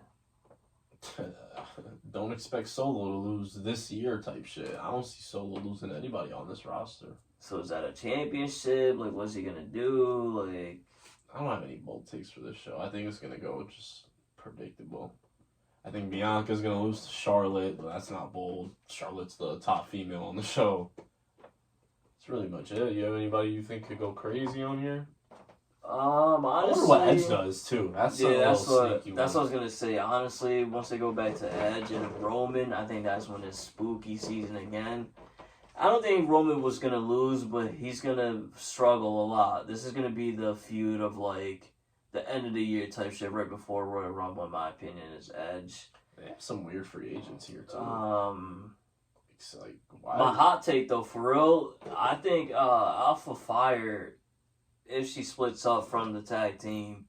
Don't expect Solo to lose this year type shit. I don't see Solo losing anybody on this roster. So is that a championship? What's he gonna do? I don't have any bold takes for this show. I think it's going to go just predictable. I think Bianca's going to lose to Charlotte, but that's not bold. Charlotte's the top female on the show. That's really much it. You have anybody you think could go crazy on here? Honestly, I wonder what Edge does, too. That's what I was going to say. Honestly, once they go back to Edge and Roman, I think that's when it's spooky season again. I don't think Roman was going to lose, but he's going to struggle a lot. This is going to be the feud of, the end of the year type shit right before Royal Rumble, in my opinion, is Edge. They have some weird free agents here, too. It's why? My hot take, though, for real, I think Alpha Fire, if she splits up from the tag team,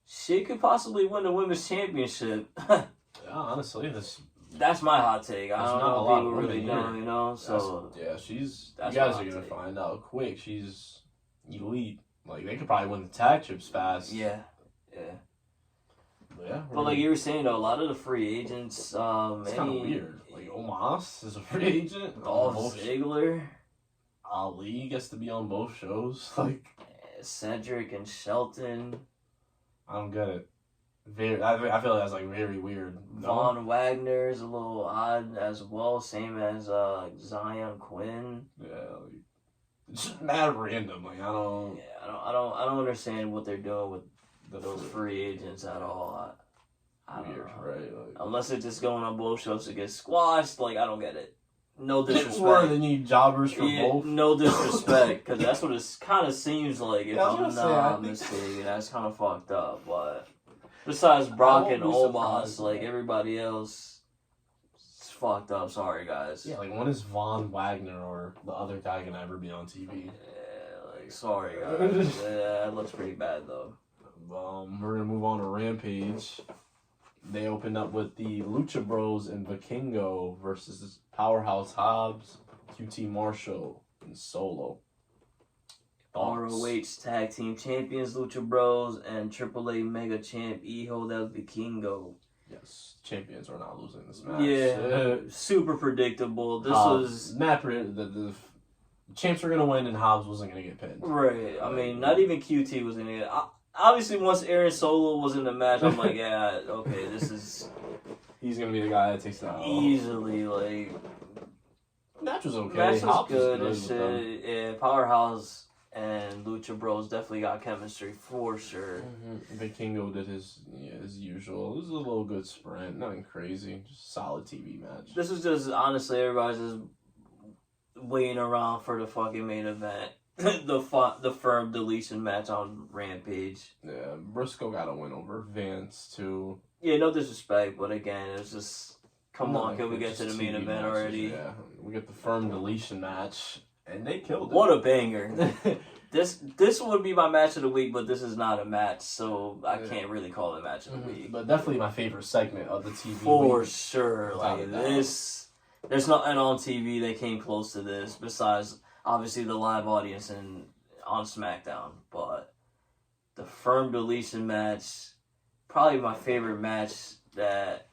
she could possibly win the Women's Championship. Yeah, honestly, that's my hot take. I don't know if people really know, you know. You guys are gonna find out quick. She's elite. They could probably win the tag chips fast. Yeah. Yeah. But like you were saying though, a lot of the free agents, it's kind of weird. Omos is a free agent. Dolph Ziggler. Ali gets to be on both shows. Cedric and Shelton. I don't get it. I feel like that's like very weird. No? Von Wagner is a little odd as well, same as Zion Quinn. Yeah, like, it's just mad random. Like I don't. Yeah, I don't understand what they're doing with those free agents at all. I don't Weird, know. right? Like, Unless they're just going on both shows to get squashed. Like I don't get it. No or disrespect. they need jobbers for both. No disrespect, because that's what it kind of seems like. If Yeah, I I'm was gonna say, not mistaken, that's kind of fucked up. But besides Brock and Omos, like everybody else, it's fucked up. Sorry, guys. Yeah, like when is Von Wagner or the other guy gonna ever be on TV? Yeah, like sorry, guys. Yeah, it looks pretty bad though. We're gonna move on to Rampage. They opened up with the Lucha Bros and Vikingo versus Powerhouse Hobbs, QT Marshall, and Solo. ROH Tag Team Champions Lucha Bros and AAA Mega Champ Hijo del Vikingo. Yes, champions are not losing this match. Yeah, super predictable. This was the champs were gonna win and Hobbs wasn't gonna get pinned. right. I mean, not even QT was in it. Obviously, once Aaron Solo was in the match, I'm like, yeah, okay, this is He's gonna be the guy that takes the L. easily like. Match was okay. Match was Hobbs good and with them. shit. Yeah, Powerhouse and Lucha Bros definitely got chemistry for sure. Vikingo did his usual. It was a little good sprint, nothing crazy, just solid TV match. This was just honestly everybody's just waiting around for the fucking main event, the firm deletion match on Rampage. Yeah, Briscoe got a win over Vance too. Yeah, no disrespect, but again, it was just can we get It's to the just main TV event matches, already? Yeah, we get the firm deletion match, and they killed it. What a banger! This would be my match of the week, but this is not a match, so I can't really call it match of the week. But definitely my favorite segment of the TV For week. sure, Without like a doubt. this, there's nothing on TV that came close to this besides obviously the live audience and on SmackDown. But the firm deletion match, probably my favorite match that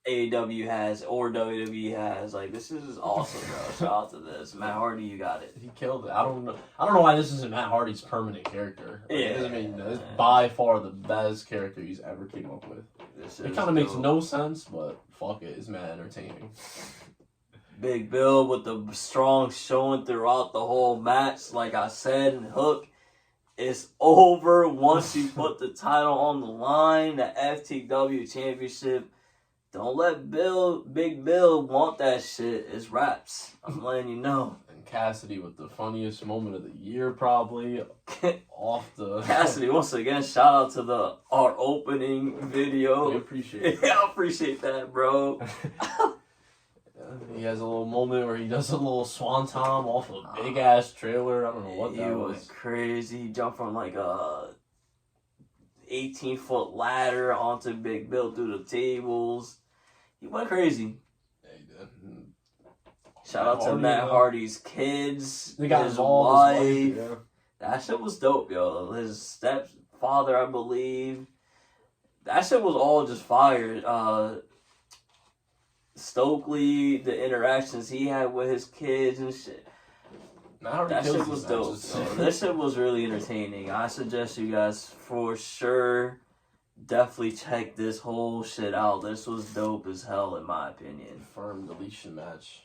AEW has or WWE has. Like this is awesome, bro. Shout out to this, Matt Hardy. You got it. He killed it. I don't know why this isn't Matt Hardy's permanent character. Like, Yeah. it doesn't mean it's by far the best character he's ever came up with. It kind of makes no sense, but fuck it, it's mad entertaining. Big Bill with the strong showing throughout the whole match. Like I said, and Hook, it's over once you put the title on the line. The FTW Championship. Don't let Big Bill want that shit. It's raps. I'm letting you know. And Cassidy with the funniest moment of the year, probably off the Cassidy, once again, shout out to our opening video. We appreciate it. Yeah, I appreciate that, bro. He has a little moment where he does a little swanton off a big ass trailer. I don't know what that He was. went crazy. He jumped from like a 18-foot ladder onto Big Bill through the tables. He went crazy. Yeah, he did. Shout out to Hardy, Matt though. Hardy's kids, They got his involved. wife. His wife, That shit was dope, yo. His stepfather, I believe. That shit was all just fire. Stokely, the interactions he had with his kids and shit. Matt Hardy That kills shit these was dope. matches. So that shit was really entertaining. I suggest you guys for sure definitely check this whole shit out. This was dope as hell in my opinion. Firm deletion match.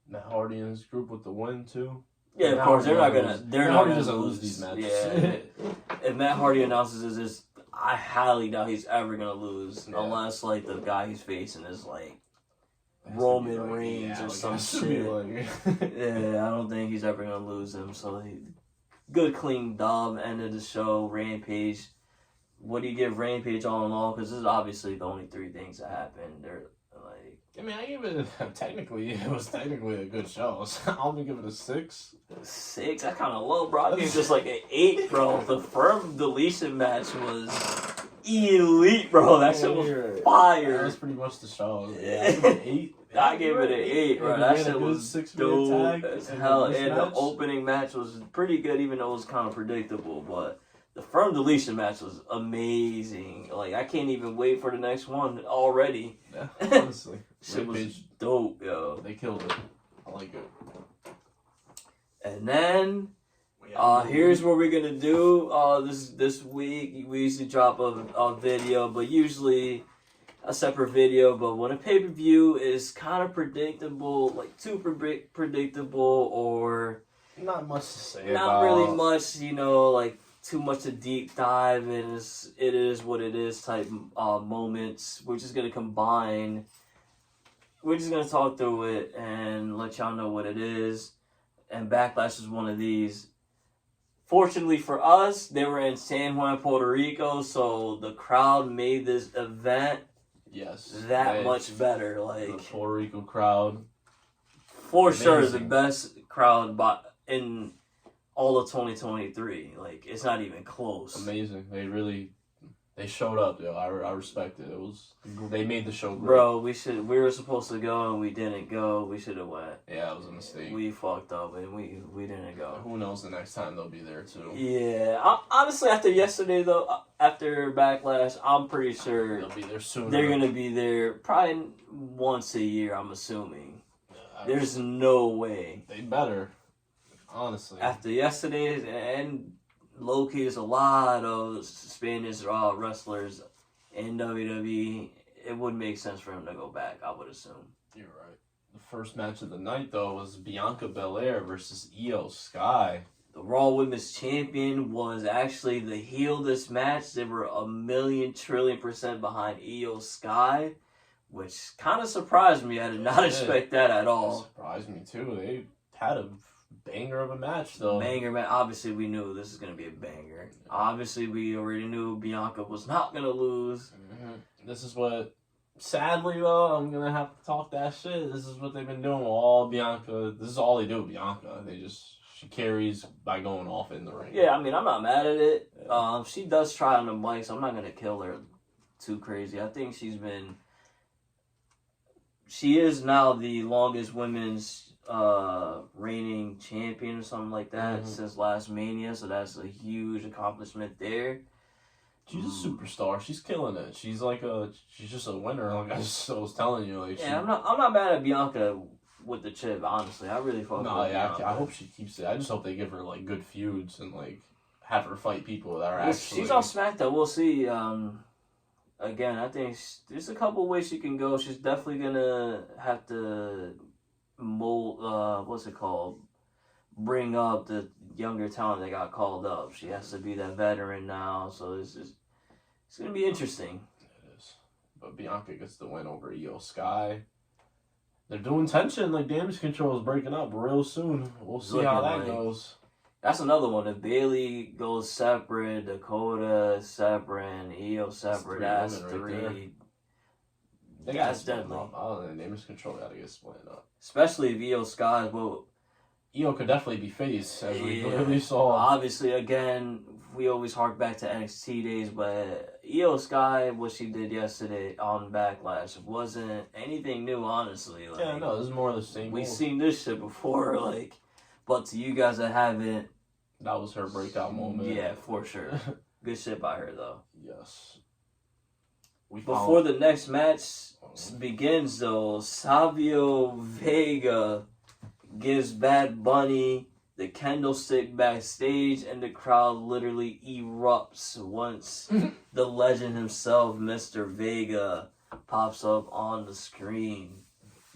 Matt Hardy and his group with the win too. Yeah, of Matt course Hardy they're doesn't not Hardy gonna doesn't lose lose these matches. Yeah, if Matt Hardy announces this, I highly doubt he's ever gonna lose unless like the guy he's facing is like Roman Reigns or some shit. Yeah, I don't think he's ever gonna lose him. So good clean dub. End of the show. Rampage. What do you give Rampage all in all? Because this is obviously the only three things that happened. They're like, I mean, I give it it was technically a good show. So I'm gonna give it a 6. 6. That's kind of low, bro. I think just like an 8, bro. The firm deletion match was elite, bro. That shit was fire. That was pretty much the show. Yeah. I give it an 8. I gave it an 8, bro. That shit was 6-minute dope tag as and hell. this And the match. opening match was pretty good, even though it was kind of predictable. But the firm deletion match was amazing. Like, I can't even wait for the next one already. Yeah, honestly. Shit was Rampage, dope, yo. they killed it. I like it. And then Here's what we're gonna do. This week we usually drop a video, but usually a separate video. But when a pay-per-view is kind of predictable, like too predictable, or not much to say. Not really much, like too much to deep dive in. It is what it is type moments. We're just gonna combine. We're just gonna talk through it and let y'all know what it is. And Backlash is one of these. Fortunately for us, they were in San Juan, Puerto Rico, so the crowd made this event that much better. Like the Puerto Rico crowd, for sure, the best crowd in all of 2023. Like it's not even close. Amazing. They showed up, yo. I respect it. They made the show great. Bro, we were supposed to go and we didn't go. We should have went. Yeah, it was a mistake. We fucked up and we didn't go. Who knows the next time they'll be there too. Yeah, honestly, after yesterday though, after Backlash, I'm pretty sure they'll be there soon. They're gonna be there probably once a year. I'm assuming. There's no way. They better, honestly. After yesterday and low-key, there's a lot of Spanish wrestlers in WWE. It wouldn't make sense for him to go back, I would assume. You're right. The first match of the night, though, was Bianca Belair versus Io Sky. The Raw Women's Champion was actually the heel this match. They were 1,000,000,000,000,000% behind Io Sky, which kind of surprised me. I did not expect that at all. It surprised me, too. They had a banger of a match, though. Banger, man. Obviously, we knew this is going to be a banger. Obviously, we already knew Bianca was not going to lose. Mm-hmm. This is what, sadly, though, I'm going to have to talk that shit. This is what they've been doing with all Bianca. This is all they do with Bianca. She carries by going off in the ring. Yeah, I mean, I'm not mad at it. Yeah. She does try on the mic, so I'm not going to kill her too crazy. I think she is now the longest women's reigning champion or something like that since last Mania, so that's a huge accomplishment there. She's a superstar. She's killing it. She's just a winner. Like I was telling you. I'm not mad at Bianca with the chip. Honestly, I really fuck with Bianca. I hope she keeps it. I just hope they give her good feuds and have her fight people that are actually. She's on SmackDown. We'll see. Again, I think there's a couple ways she can go. She's definitely gonna have to mold, bring up the younger talent that got called up. She has to be that veteran now, so it's gonna be interesting. It is. But Bianca gets the win over Io Sky. They're doing tension, Damage Control is breaking up real soon. We'll see how that goes. That's another one. If Bailey goes separate, Dakota separate, and Io separate, that's three. They got to split up. Damage Control got to get split up. Especially if Io Sky, Io could definitely be face, as we clearly saw. Obviously, again, we always hark back to NXT days, but Io Sky, what she did yesterday on Backlash, wasn't anything new, honestly. No, this is more of the same. We've seen this shit before, but to you guys that haven't, that was her breakout moment. Yeah, for sure. Good shit by her, though. Yes. Before the next match begins, though, Savio Vega gives Bad Bunny the candlestick backstage, and the crowd literally erupts once the legend himself, Mr. Vega, pops up on the screen.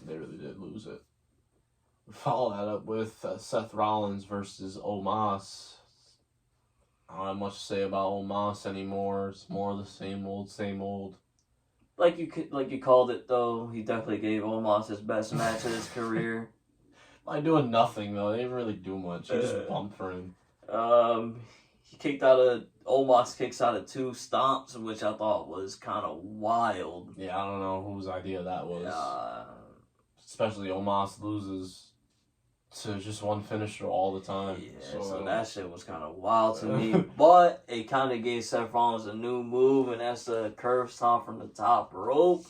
They really did lose it. Follow that up with Seth Rollins versus Omos. I don't have much to say about Omos anymore. It's more of the same old. Like you called it, though, he definitely gave Omos his best match of his career. By doing nothing, though. They didn't really do much. He just bumped for him. Omos kicks out of 2 stomps, which I thought was kind of wild. Yeah, I don't know whose idea that was. Especially Omos loses to just one finisher all the time. Yeah, so that shit was kind of wild to me. But it kind of gave Seth Rollins a new move, and that's the curve stomp from the top rope.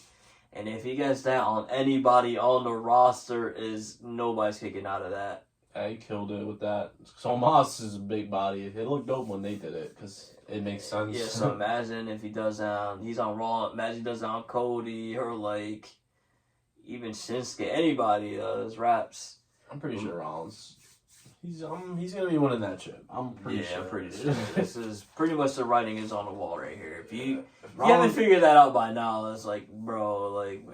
And if he gets that on anybody on the roster, nobody's kicking out of that. Yeah, he killed it with that. So Omos is a big body. It looked dope when they did it, because it makes sense. Yeah, so imagine if he does that he's on Raw, imagine he does that on Cody, or even Shinsuke, anybody does raps. I'm pretty sure Rollins, He's gonna be winning that chip. I'm pretty sure. I'm pretty sure. This is pretty much the writing is on the wall right here. If you Rollins, haven't figured that out by now, it's like, bro, like,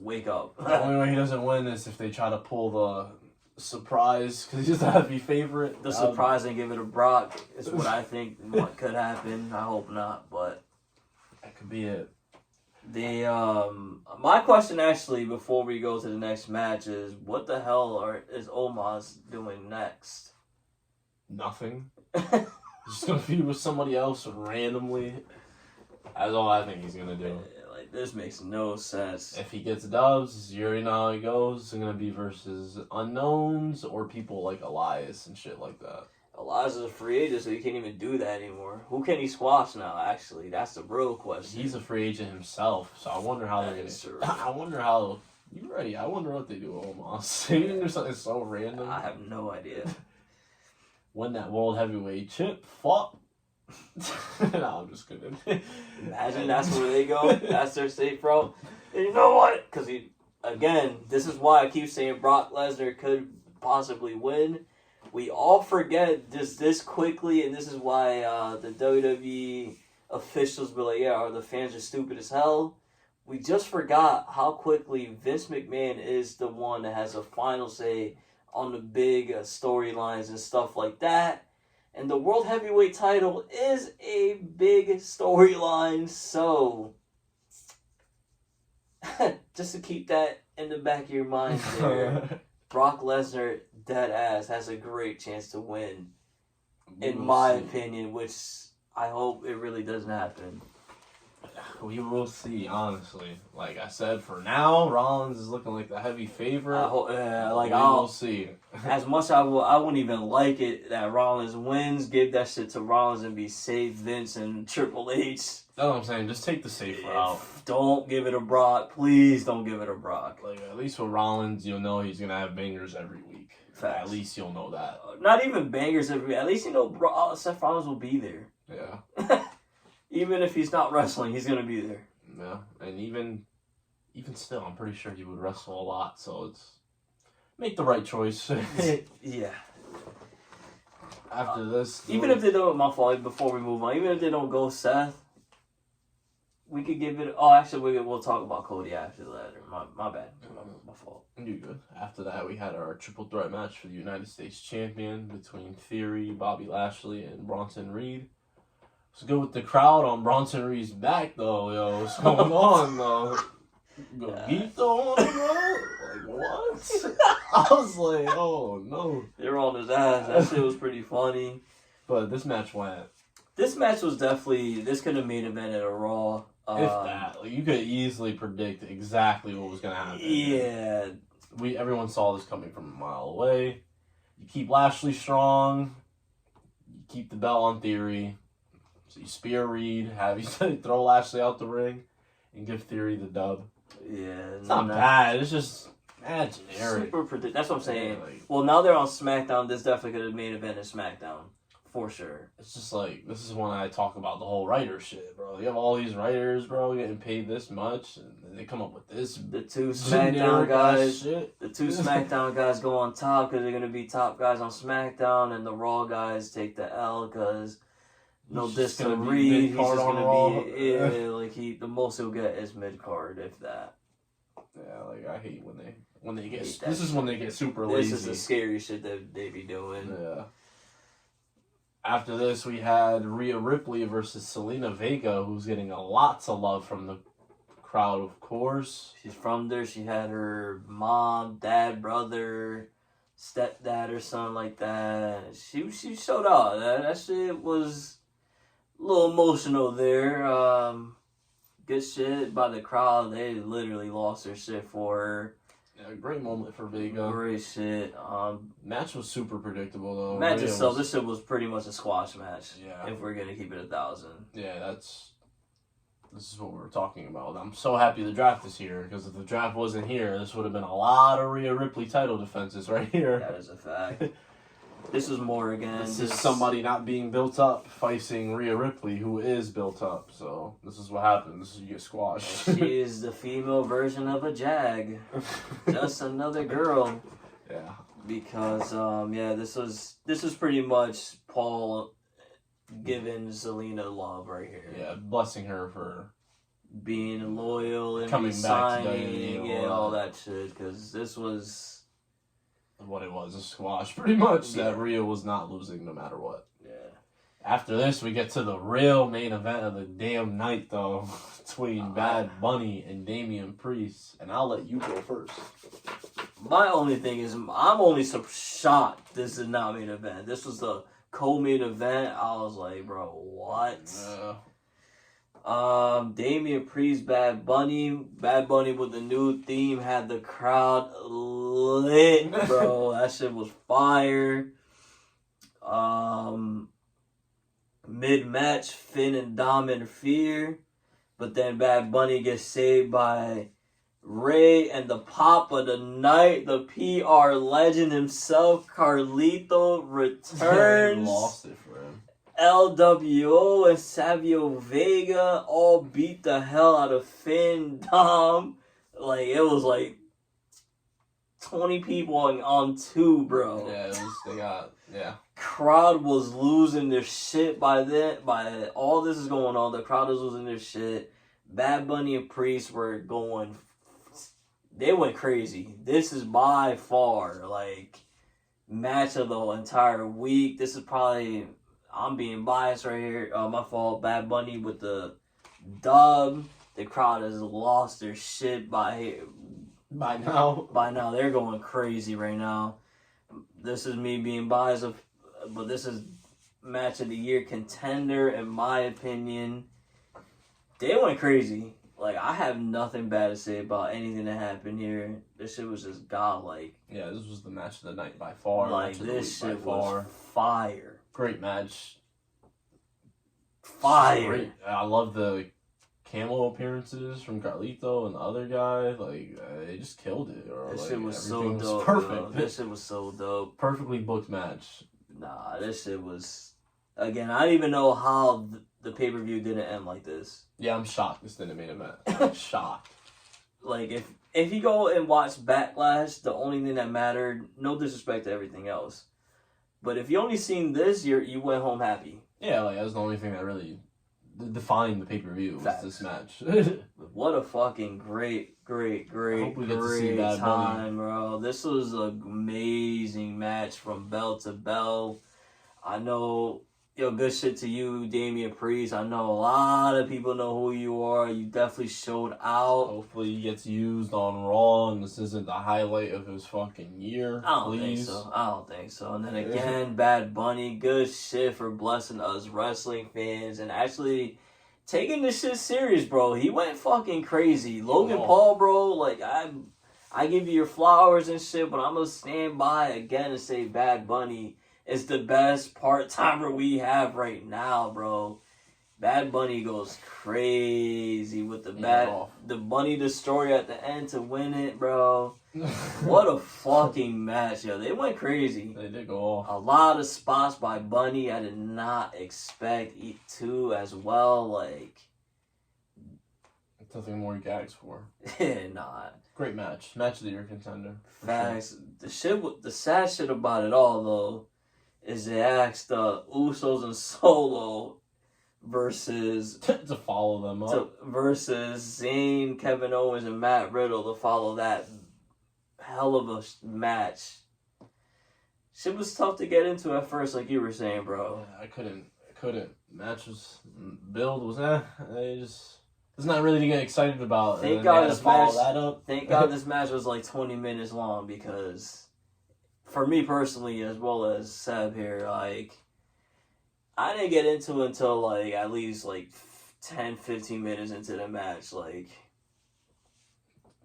wake up. The only way he doesn't win is if they try to pull the surprise, because he's the heavy favorite. The surprise and give it a Brock is what I think what could happen. I hope not, but that could be it. My question actually before we go to the next match is what the hell is Omos doing next? Nothing. He's just gonna feud with somebody else randomly. That's all I think he's gonna do. Like this makes no sense. If he gets dubs, you already know how it goes. It's gonna be versus unknowns or people like Elias and shit like that. Elias is a free agent, so he can't even do that anymore. Who can he squash now? Actually, that's the real question. He's a free agent himself, so I wonder how they're gonna. I wonder how. You're right. I wonder what they do with Omos. You think there's something so random? I have no idea. Win that world heavyweight chip. Fuck. No, I'm just kidding. Imagine that's where they go. That's their safe route. And you know what? Because again, this is why I keep saying Brock Lesnar could possibly win. We all forget this quickly, and this is why the WWE officials be like, yeah, the fans are stupid as hell. We just forgot how quickly Vince McMahon is the one that has a final say on the big storylines and stuff like that. And the World Heavyweight title is a big storyline, so just to keep that in the back of your mind there, Brock Lesnar, dead ass, has a great chance to win, in my opinion, which I hope it really doesn't happen. We will see, honestly. Like I said, for now, Rollins is looking like the heavy favorite. We'll see. As much as I wouldn't even like it that Rollins wins. Give that shit to Rollins and be safe, Vince and Triple H. That's what I'm saying. Just take the safe route. Don't give it a Brock. Please don't give it a Brock. Like, at least with Rollins, you'll know he's going to have bangers every week. Facts. At least you'll know that. Not even bangers every week. At least you know Seth Rollins will be there. Yeah. Even if he's not wrestling, he's going to be there. Yeah. And even still, I'm pretty sure he would wrestle a lot. So it's... Make the right choice. Yeah. After this... Even if they don't... My fault, before we move on. Even if they don't go Seth... We could give it... Oh, actually, we'll talk about Cody after that. My bad. My fault. You're good. After that, we had our triple threat match for the United States Champion between Theory, Bobby Lashley, and Bronson Reed. Let's go with the crowd on Bronson Reed's back, though, yo. What's going on, though? Gogito on him, bro? Like, what? I was like, oh, no. They were on his ass. That shit was pretty funny. But this match went... This match was definitely... This could have main evented a Raw. If that. Like, you could easily predict exactly what was going to happen. Yeah. Everyone saw this coming from a mile away. You keep Lashley strong. You keep the belt on Theory. So you spear Reed, have you throw Lashley out the ring, and give Theory the dub. Yeah. It's not bad. It's just generic. Super predictable. That's what I'm saying. Yeah, like, well, now they're on SmackDown. This definitely could have main evented SmackDown. For sure. It's just like, this is when I talk about the whole writer shit, bro. You have all these writers, bro, getting paid this much, and then they come up with this. The two SmackDown guys. Shit. The two SmackDown guys go on top because they're going to be top guys on SmackDown, and the Raw guys take the L because... No diss to Reed. He's just gonna be the most he'll get is mid card, if that. Yeah, like I hate when they get. This is when they get super lazy. This is the scary shit that they be doing. Yeah. After this, we had Rhea Ripley versus Selena Vega, who's getting lots of love from the crowd, of course. She's from there. She had her mom, dad, brother, stepdad, or something like that. She showed out. That shit was a little emotional there. Good shit by the crowd. They literally lost their shit for her. Yeah, great moment for Vega. Great shit. Match was super predictable though. Match itself, this shit was pretty much a squash match. Yeah. If we're gonna keep it 1,000. Yeah, this is what we were talking about. I'm so happy the draft is here, because if the draft wasn't here, this would have been a lot of Rhea Ripley title defenses right here. That is a fact. This is more again. This is somebody not being built up facing Rhea Ripley, who is built up. So this is what happens. You get squashed. She is the female version of a Jag. Just another girl. Yeah. because this was pretty much Paul giving Zelina love right here. Yeah, blessing her for being loyal and coming back to signing, WWE, all that shit. Because this was what it was, a squash, pretty much. Yeah. That Rhea was not losing no matter what. yeah. After this, we get to the real main event of the damn night, though, between Bad Bunny and Damian Priest. And I'll let you go first. My only thing is, I'm only so shocked this is not main event. This was the co-main event. I was like, bro, what? Damian Priest, Bad Bunny. Bad Bunny with the new theme had the crowd lit, bro. That shit was fire. Mid-match, Finn and Dom interfere, but then Bad Bunny gets saved by Ray, and the pop of the night, the PR legend himself, Carlito, returns. Lost it for him. LWO and Savio Vega all beat the hell out of Finn, Dom. Like, it was like 20 people on two, bro. Yeah, Crowd was losing their shit by all this is going on. The crowd was losing their shit. Bad Bunny and Priest were they went crazy. This is by far, like, match of the entire week. This is probably, I'm being biased right here. My fault. Bad Bunny with the dub. The crowd has lost their shit by now. By now, they're going crazy right now. This is me being biased, but this is match of the year contender, in my opinion. They went crazy. Like, I have nothing bad to say about anything that happened here. This shit was just godlike. Yeah, this was the match of the night by far. Like, this shit was fire. Great match. Fire. Great. I love the cameo appearances from Carlito and the other guy. Like, they just killed it. This shit was so dope. Perfect. This shit was so dope. Perfectly booked match. Nah, this shit was... Again, I don't even know how the pay-per-view didn't end like this. Yeah, I'm shocked this didn't main event. Shocked. Like, if you go and watch Backlash, the only thing that mattered, no disrespect to everything else, but if you only seen this, you went home happy. Yeah, like, that was the only thing that really defined the pay-per-view was Facts. this match. What a fucking great time, bro. This was an amazing match from bell to bell. I know, good shit to you, Damian Priest. I know a lot of people know who you are. You definitely showed out. Hopefully he gets used on Raw and this isn't the highlight of his fucking year. I don't think so. And then again, Bad Bunny, good shit for blessing us wrestling fans and actually taking this shit serious, bro. He went fucking crazy. Logan Paul, bro, like, I give you your flowers and shit, but I'm gonna stand by again and say Bad Bunny is the best part-timer we have right now, bro. Bad Bunny goes crazy with the Bunny Destroyer at the end to win it, bro. What a fucking match, yo. They went crazy. They did go off. A lot of spots by Bunny I did not expect to as well. Like, Nothing more you can ask for. Nah. Great match. Match of the year contender. Facts. Sure. The sad shit about it all, though, is they asked Usos and Solo versus to follow them up. Versus Zayn, Kevin Owens, and Matt Riddle to follow that hell of a match. Shit was tough to get into at first, like you were saying, bro. Yeah, I couldn't. Match was build was it's not really to get excited about. Thank God this match was like 20 minutes long because for me personally, as well as Seb here, like, I didn't get into it until like at least like 10, 15 minutes into the match. Like,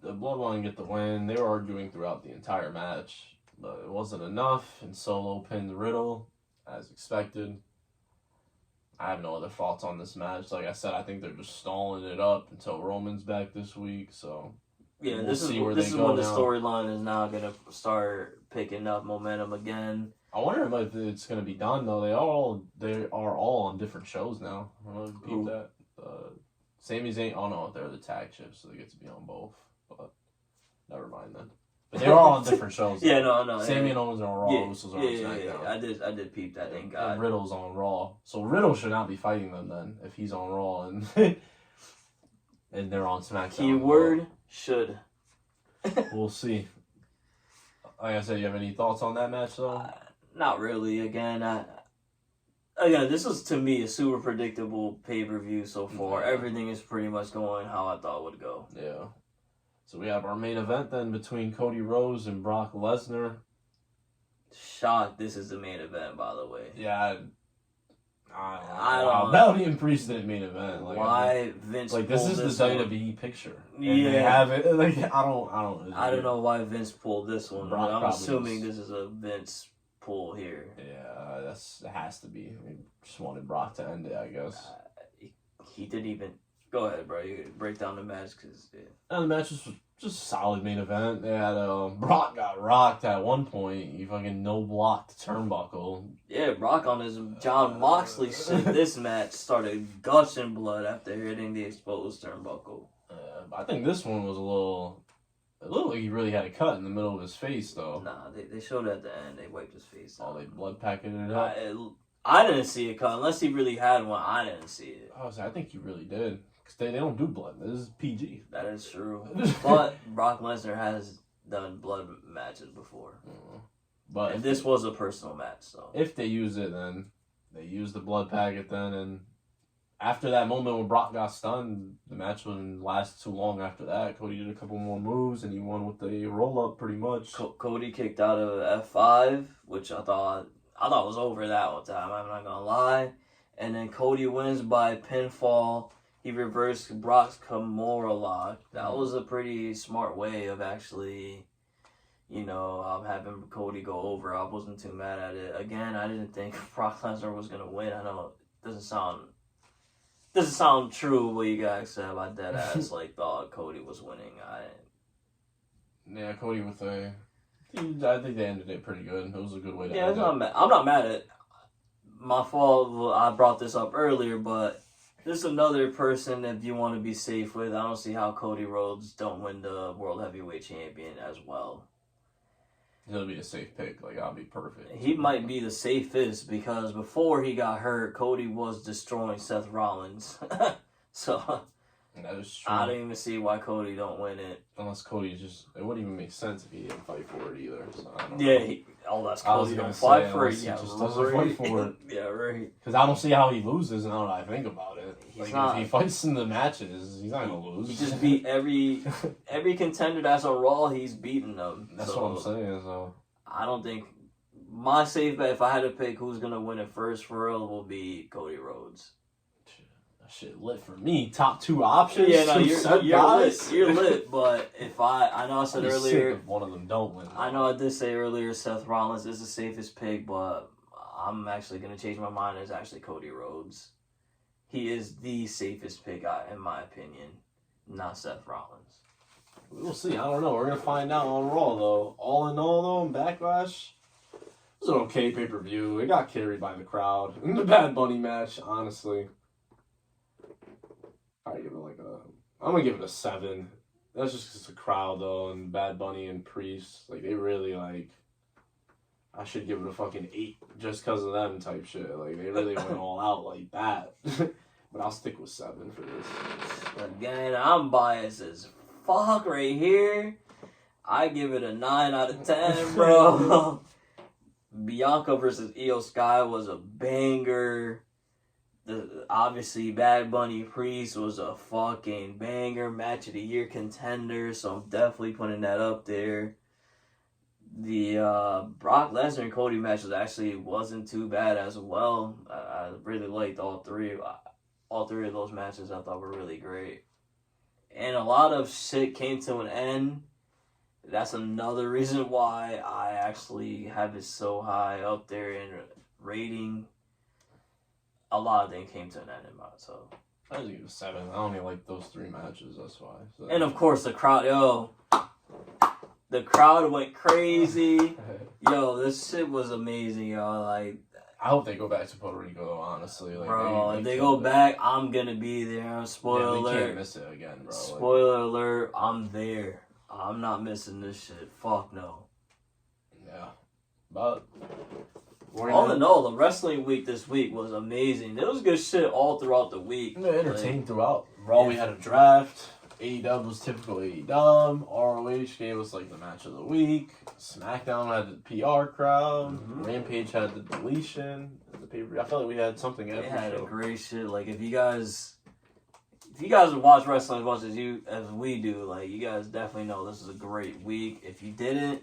the Bloodline get the win. They were arguing throughout the entire match, but it wasn't enough, and Solo pinned Riddle, as expected. I have no other thoughts on this match. Like I said, I think they're just stalling it up until Roman's back this week, so yeah, we'll this is when the storyline is now going to start picking up momentum again. I wonder if it's going to be done, though. They are all on different shows now. I don't know if you peeped that. Sami Zayn, oh no, they're the tag chips, so they get to be on both. But never mind then. But they were all on different shows. Yeah, no. Sammy and Owens are on Raw. Yeah, Usos are on yeah, SmackDown. I did peep that. Thank And God. Riddle's on Raw. So Riddle should not be fighting them then if he's on Raw and and they're on SmackDown. Keyword should. We'll see. Like I said, you have any thoughts on that match though? Not really. Again, this was to me a super predictable pay-per-view so far. Yeah. Everything is pretty much going how I thought it would go. Yeah. So we have our main event then between Cody Rhodes and Brock Lesnar. Shocked this is the main event, by the way. Yeah. I don't know. Bounty and Priest didn't main event. Like, Why Vince like this pulled is the one? WWE picture. And Yeah. they have it. Like I don't know why Vince pulled this one. Brock But I'm probably assuming was- this is a Vince pull here. Yeah, it has to be. They just wanted Brock to end it, I guess. He didn't even. Go ahead, bro. You break down the match because. Yeah. And the match was just a solid main event. They had Brock got rocked at one point. He fucking no blocked the turnbuckle. Yeah, Brock on his John Moxley shit. This match started gushing blood after hitting the exposed turnbuckle. I think this one was a little like he really had a cut in the middle of his face though. Nah, they showed at the end. They wiped his face. Oh, they blood packing it up. I didn't see a cut unless he really had one. I didn't see it. I think he really did. Because they don't do blood. This is PG. That is true. But Brock Lesnar has done blood matches before. But and this was a personal match, so. If they use it, then they use the blood packet then. And after that moment when Brock got stunned, the match wouldn't last too long after that. Cody did a couple more moves, and he won with the roll-up pretty much. Cody kicked out of F5, which I thought was over that one time. I'm not going to lie. And then Cody wins by pinfall. He reversed Brock's Kimura lock. That was a pretty smart way of actually, having Cody go over. I wasn't too mad at it. Again, I didn't think Brock Lesnar was gonna win. I know it doesn't sound true what you guys said about that ass. Thought Cody was winning. Yeah, Cody with I think they ended it pretty good. It was a good way to end it. I'm not mad at it. My fault. I brought this up earlier, but. This is another person if you want to be safe with. I don't see how Cody Rhodes don't win the World Heavyweight Champion as well. He'll be a safe pick. I'll be perfect. He might be the safest because before he got hurt, Cody was destroying Seth Rollins. So that is true. I don't even see why Cody don't win it. Unless Cody it wouldn't even make sense if he didn't fight for it either. So I don't know. That's Cody don't fight for it. He Yeah, just doesn't fight for it. Yeah, right. Because I don't see how he loses now that I think about it. If he fights in the matches, he's not going to lose. He just beat every contender that's on Raw, he's beating them. That's what I'm saying, so. I don't think my safe bet, if I had to pick who's going to win it first for real, will be Cody Rhodes. That shit lit for me. Top two options. Yeah, no, you're lit. You're lit, but if I know I said earlier. If one of them don't win. I know I did say earlier Seth Rollins is the safest pick, but I'm actually going to change my mind. It's actually Cody Rhodes. He is the safest pick, in my opinion, not Seth Rollins. We'll see. I don't know. We're going to find out on Raw, though. All in all, though, in Backlash, it was an okay pay-per-view. It got carried by the crowd. In the Bad Bunny match, honestly. I'm going to give it a 7. That's just because the crowd, though, and Bad Bunny and Priest. They really, I should give it a fucking 8 just because of them type shit. They really went all out like that. But I'll stick with 7 for this. Again, I'm biased as fuck right here. I give it a 9 out of 10, bro. Bianca versus Io Sky was a banger. Obviously, Bad Bunny Priest was a fucking banger. Match of the year contender, so I'm definitely putting that up there. The Brock Lesnar and Cody match wasn't too bad as well. I really liked all three of those matches. I thought were really great. And a lot of shit came to an end. That's another reason why I actually have it so high up there in rating. A lot of things came to an end in my so. I just give it a 7. I only like those 3 matches, that's why. So. And of course the crowd, the crowd went crazy. This shit was amazing, I hope they go back to Puerto Rico, though, honestly. Bro, if they go back, I'm gonna be there. Spoiler alert. They can't miss it again, bro. Spoiler alert, I'm there. I'm not missing this shit. Fuck no. Yeah. But all in all, the wrestling week this week was amazing. There was good shit all throughout the week. Entertained throughout. Raw, we had a draft. AEW was typical AEW. ROH gave us like the match of the week. SmackDown had the PR crowd. Mm-hmm. Rampage had the deletion. The pay-per-view. I felt like we had something every They had show. a great shit. Like if you guys watch wrestling as much as we do, like you guys definitely know this is a great week. If you didn't,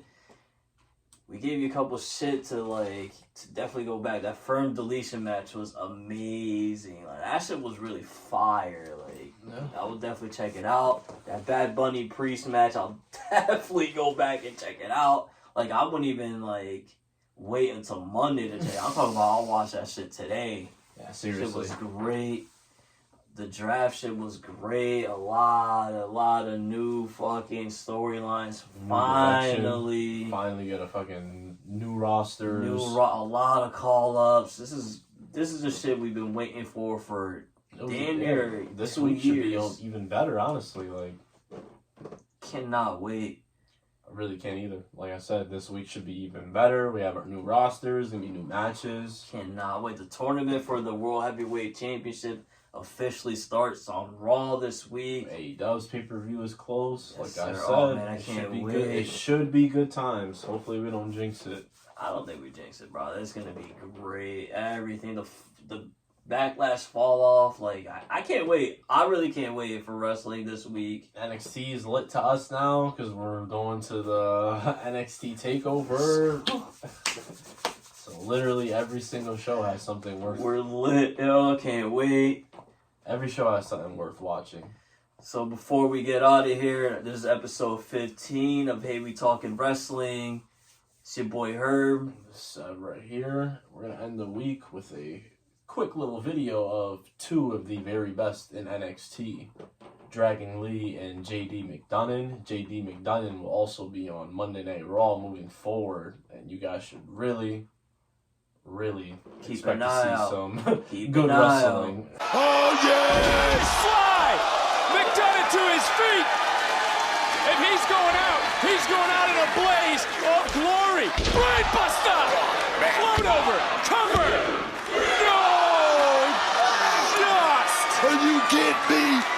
we gave you a couple shit to definitely go back. That firm deletion match was amazing. Like that shit was really fire. Like I will definitely check it out. That Bad Bunny Priest match, I'll definitely go back and check it out. Like I wouldn't even wait until Monday to check it out. I'm talking about I'll watch that shit today. Yeah, seriously. Shit was great. The draft shit was great. A lot of new fucking storylines. Finally get a fucking new rosters. a lot of call ups. This is the shit we've been waiting for damn near this 2 week should years. be even better, honestly. Like, Cannot wait. I really can't either. Like I said, this week should be even better. We have our new rosters, gonna be new matches. Cannot wait. The tournament for the World Heavyweight Championship officially starts on Raw this week. AEW's pay-per-view is close. Yes, like I sir. said, Oh, man, I it can't should be wait. good. It should be good times. Hopefully we don't jinx it. I don't think we jinx it, bro. It's gonna be great. Everything, the Backlash fall off. Like I can't wait. I really can't wait for wrestling this week. NXT is lit to us now because we're going to the NXT takeover. So literally every single show has something worth. We're lit, yo. Can't wait. Every show has something worth watching. So before we get out of here, this is episode 15 of Hey We Talking Wrestling. It's your boy Herb. Right here, we're gonna end the week with a quick little video of two of the very best in NXT, Dragon Lee and JD McDonough. JD McDonough will also be on Monday Night Raw moving forward, and you guys should really Keep expect an to eye see out. some Keep good an eye wrestling. Oh, yes! Slide! McDonough to his feet! If he's going out in a blaze of glory. Brain buster! Float over! Cover! No! Just! Are you kidding me?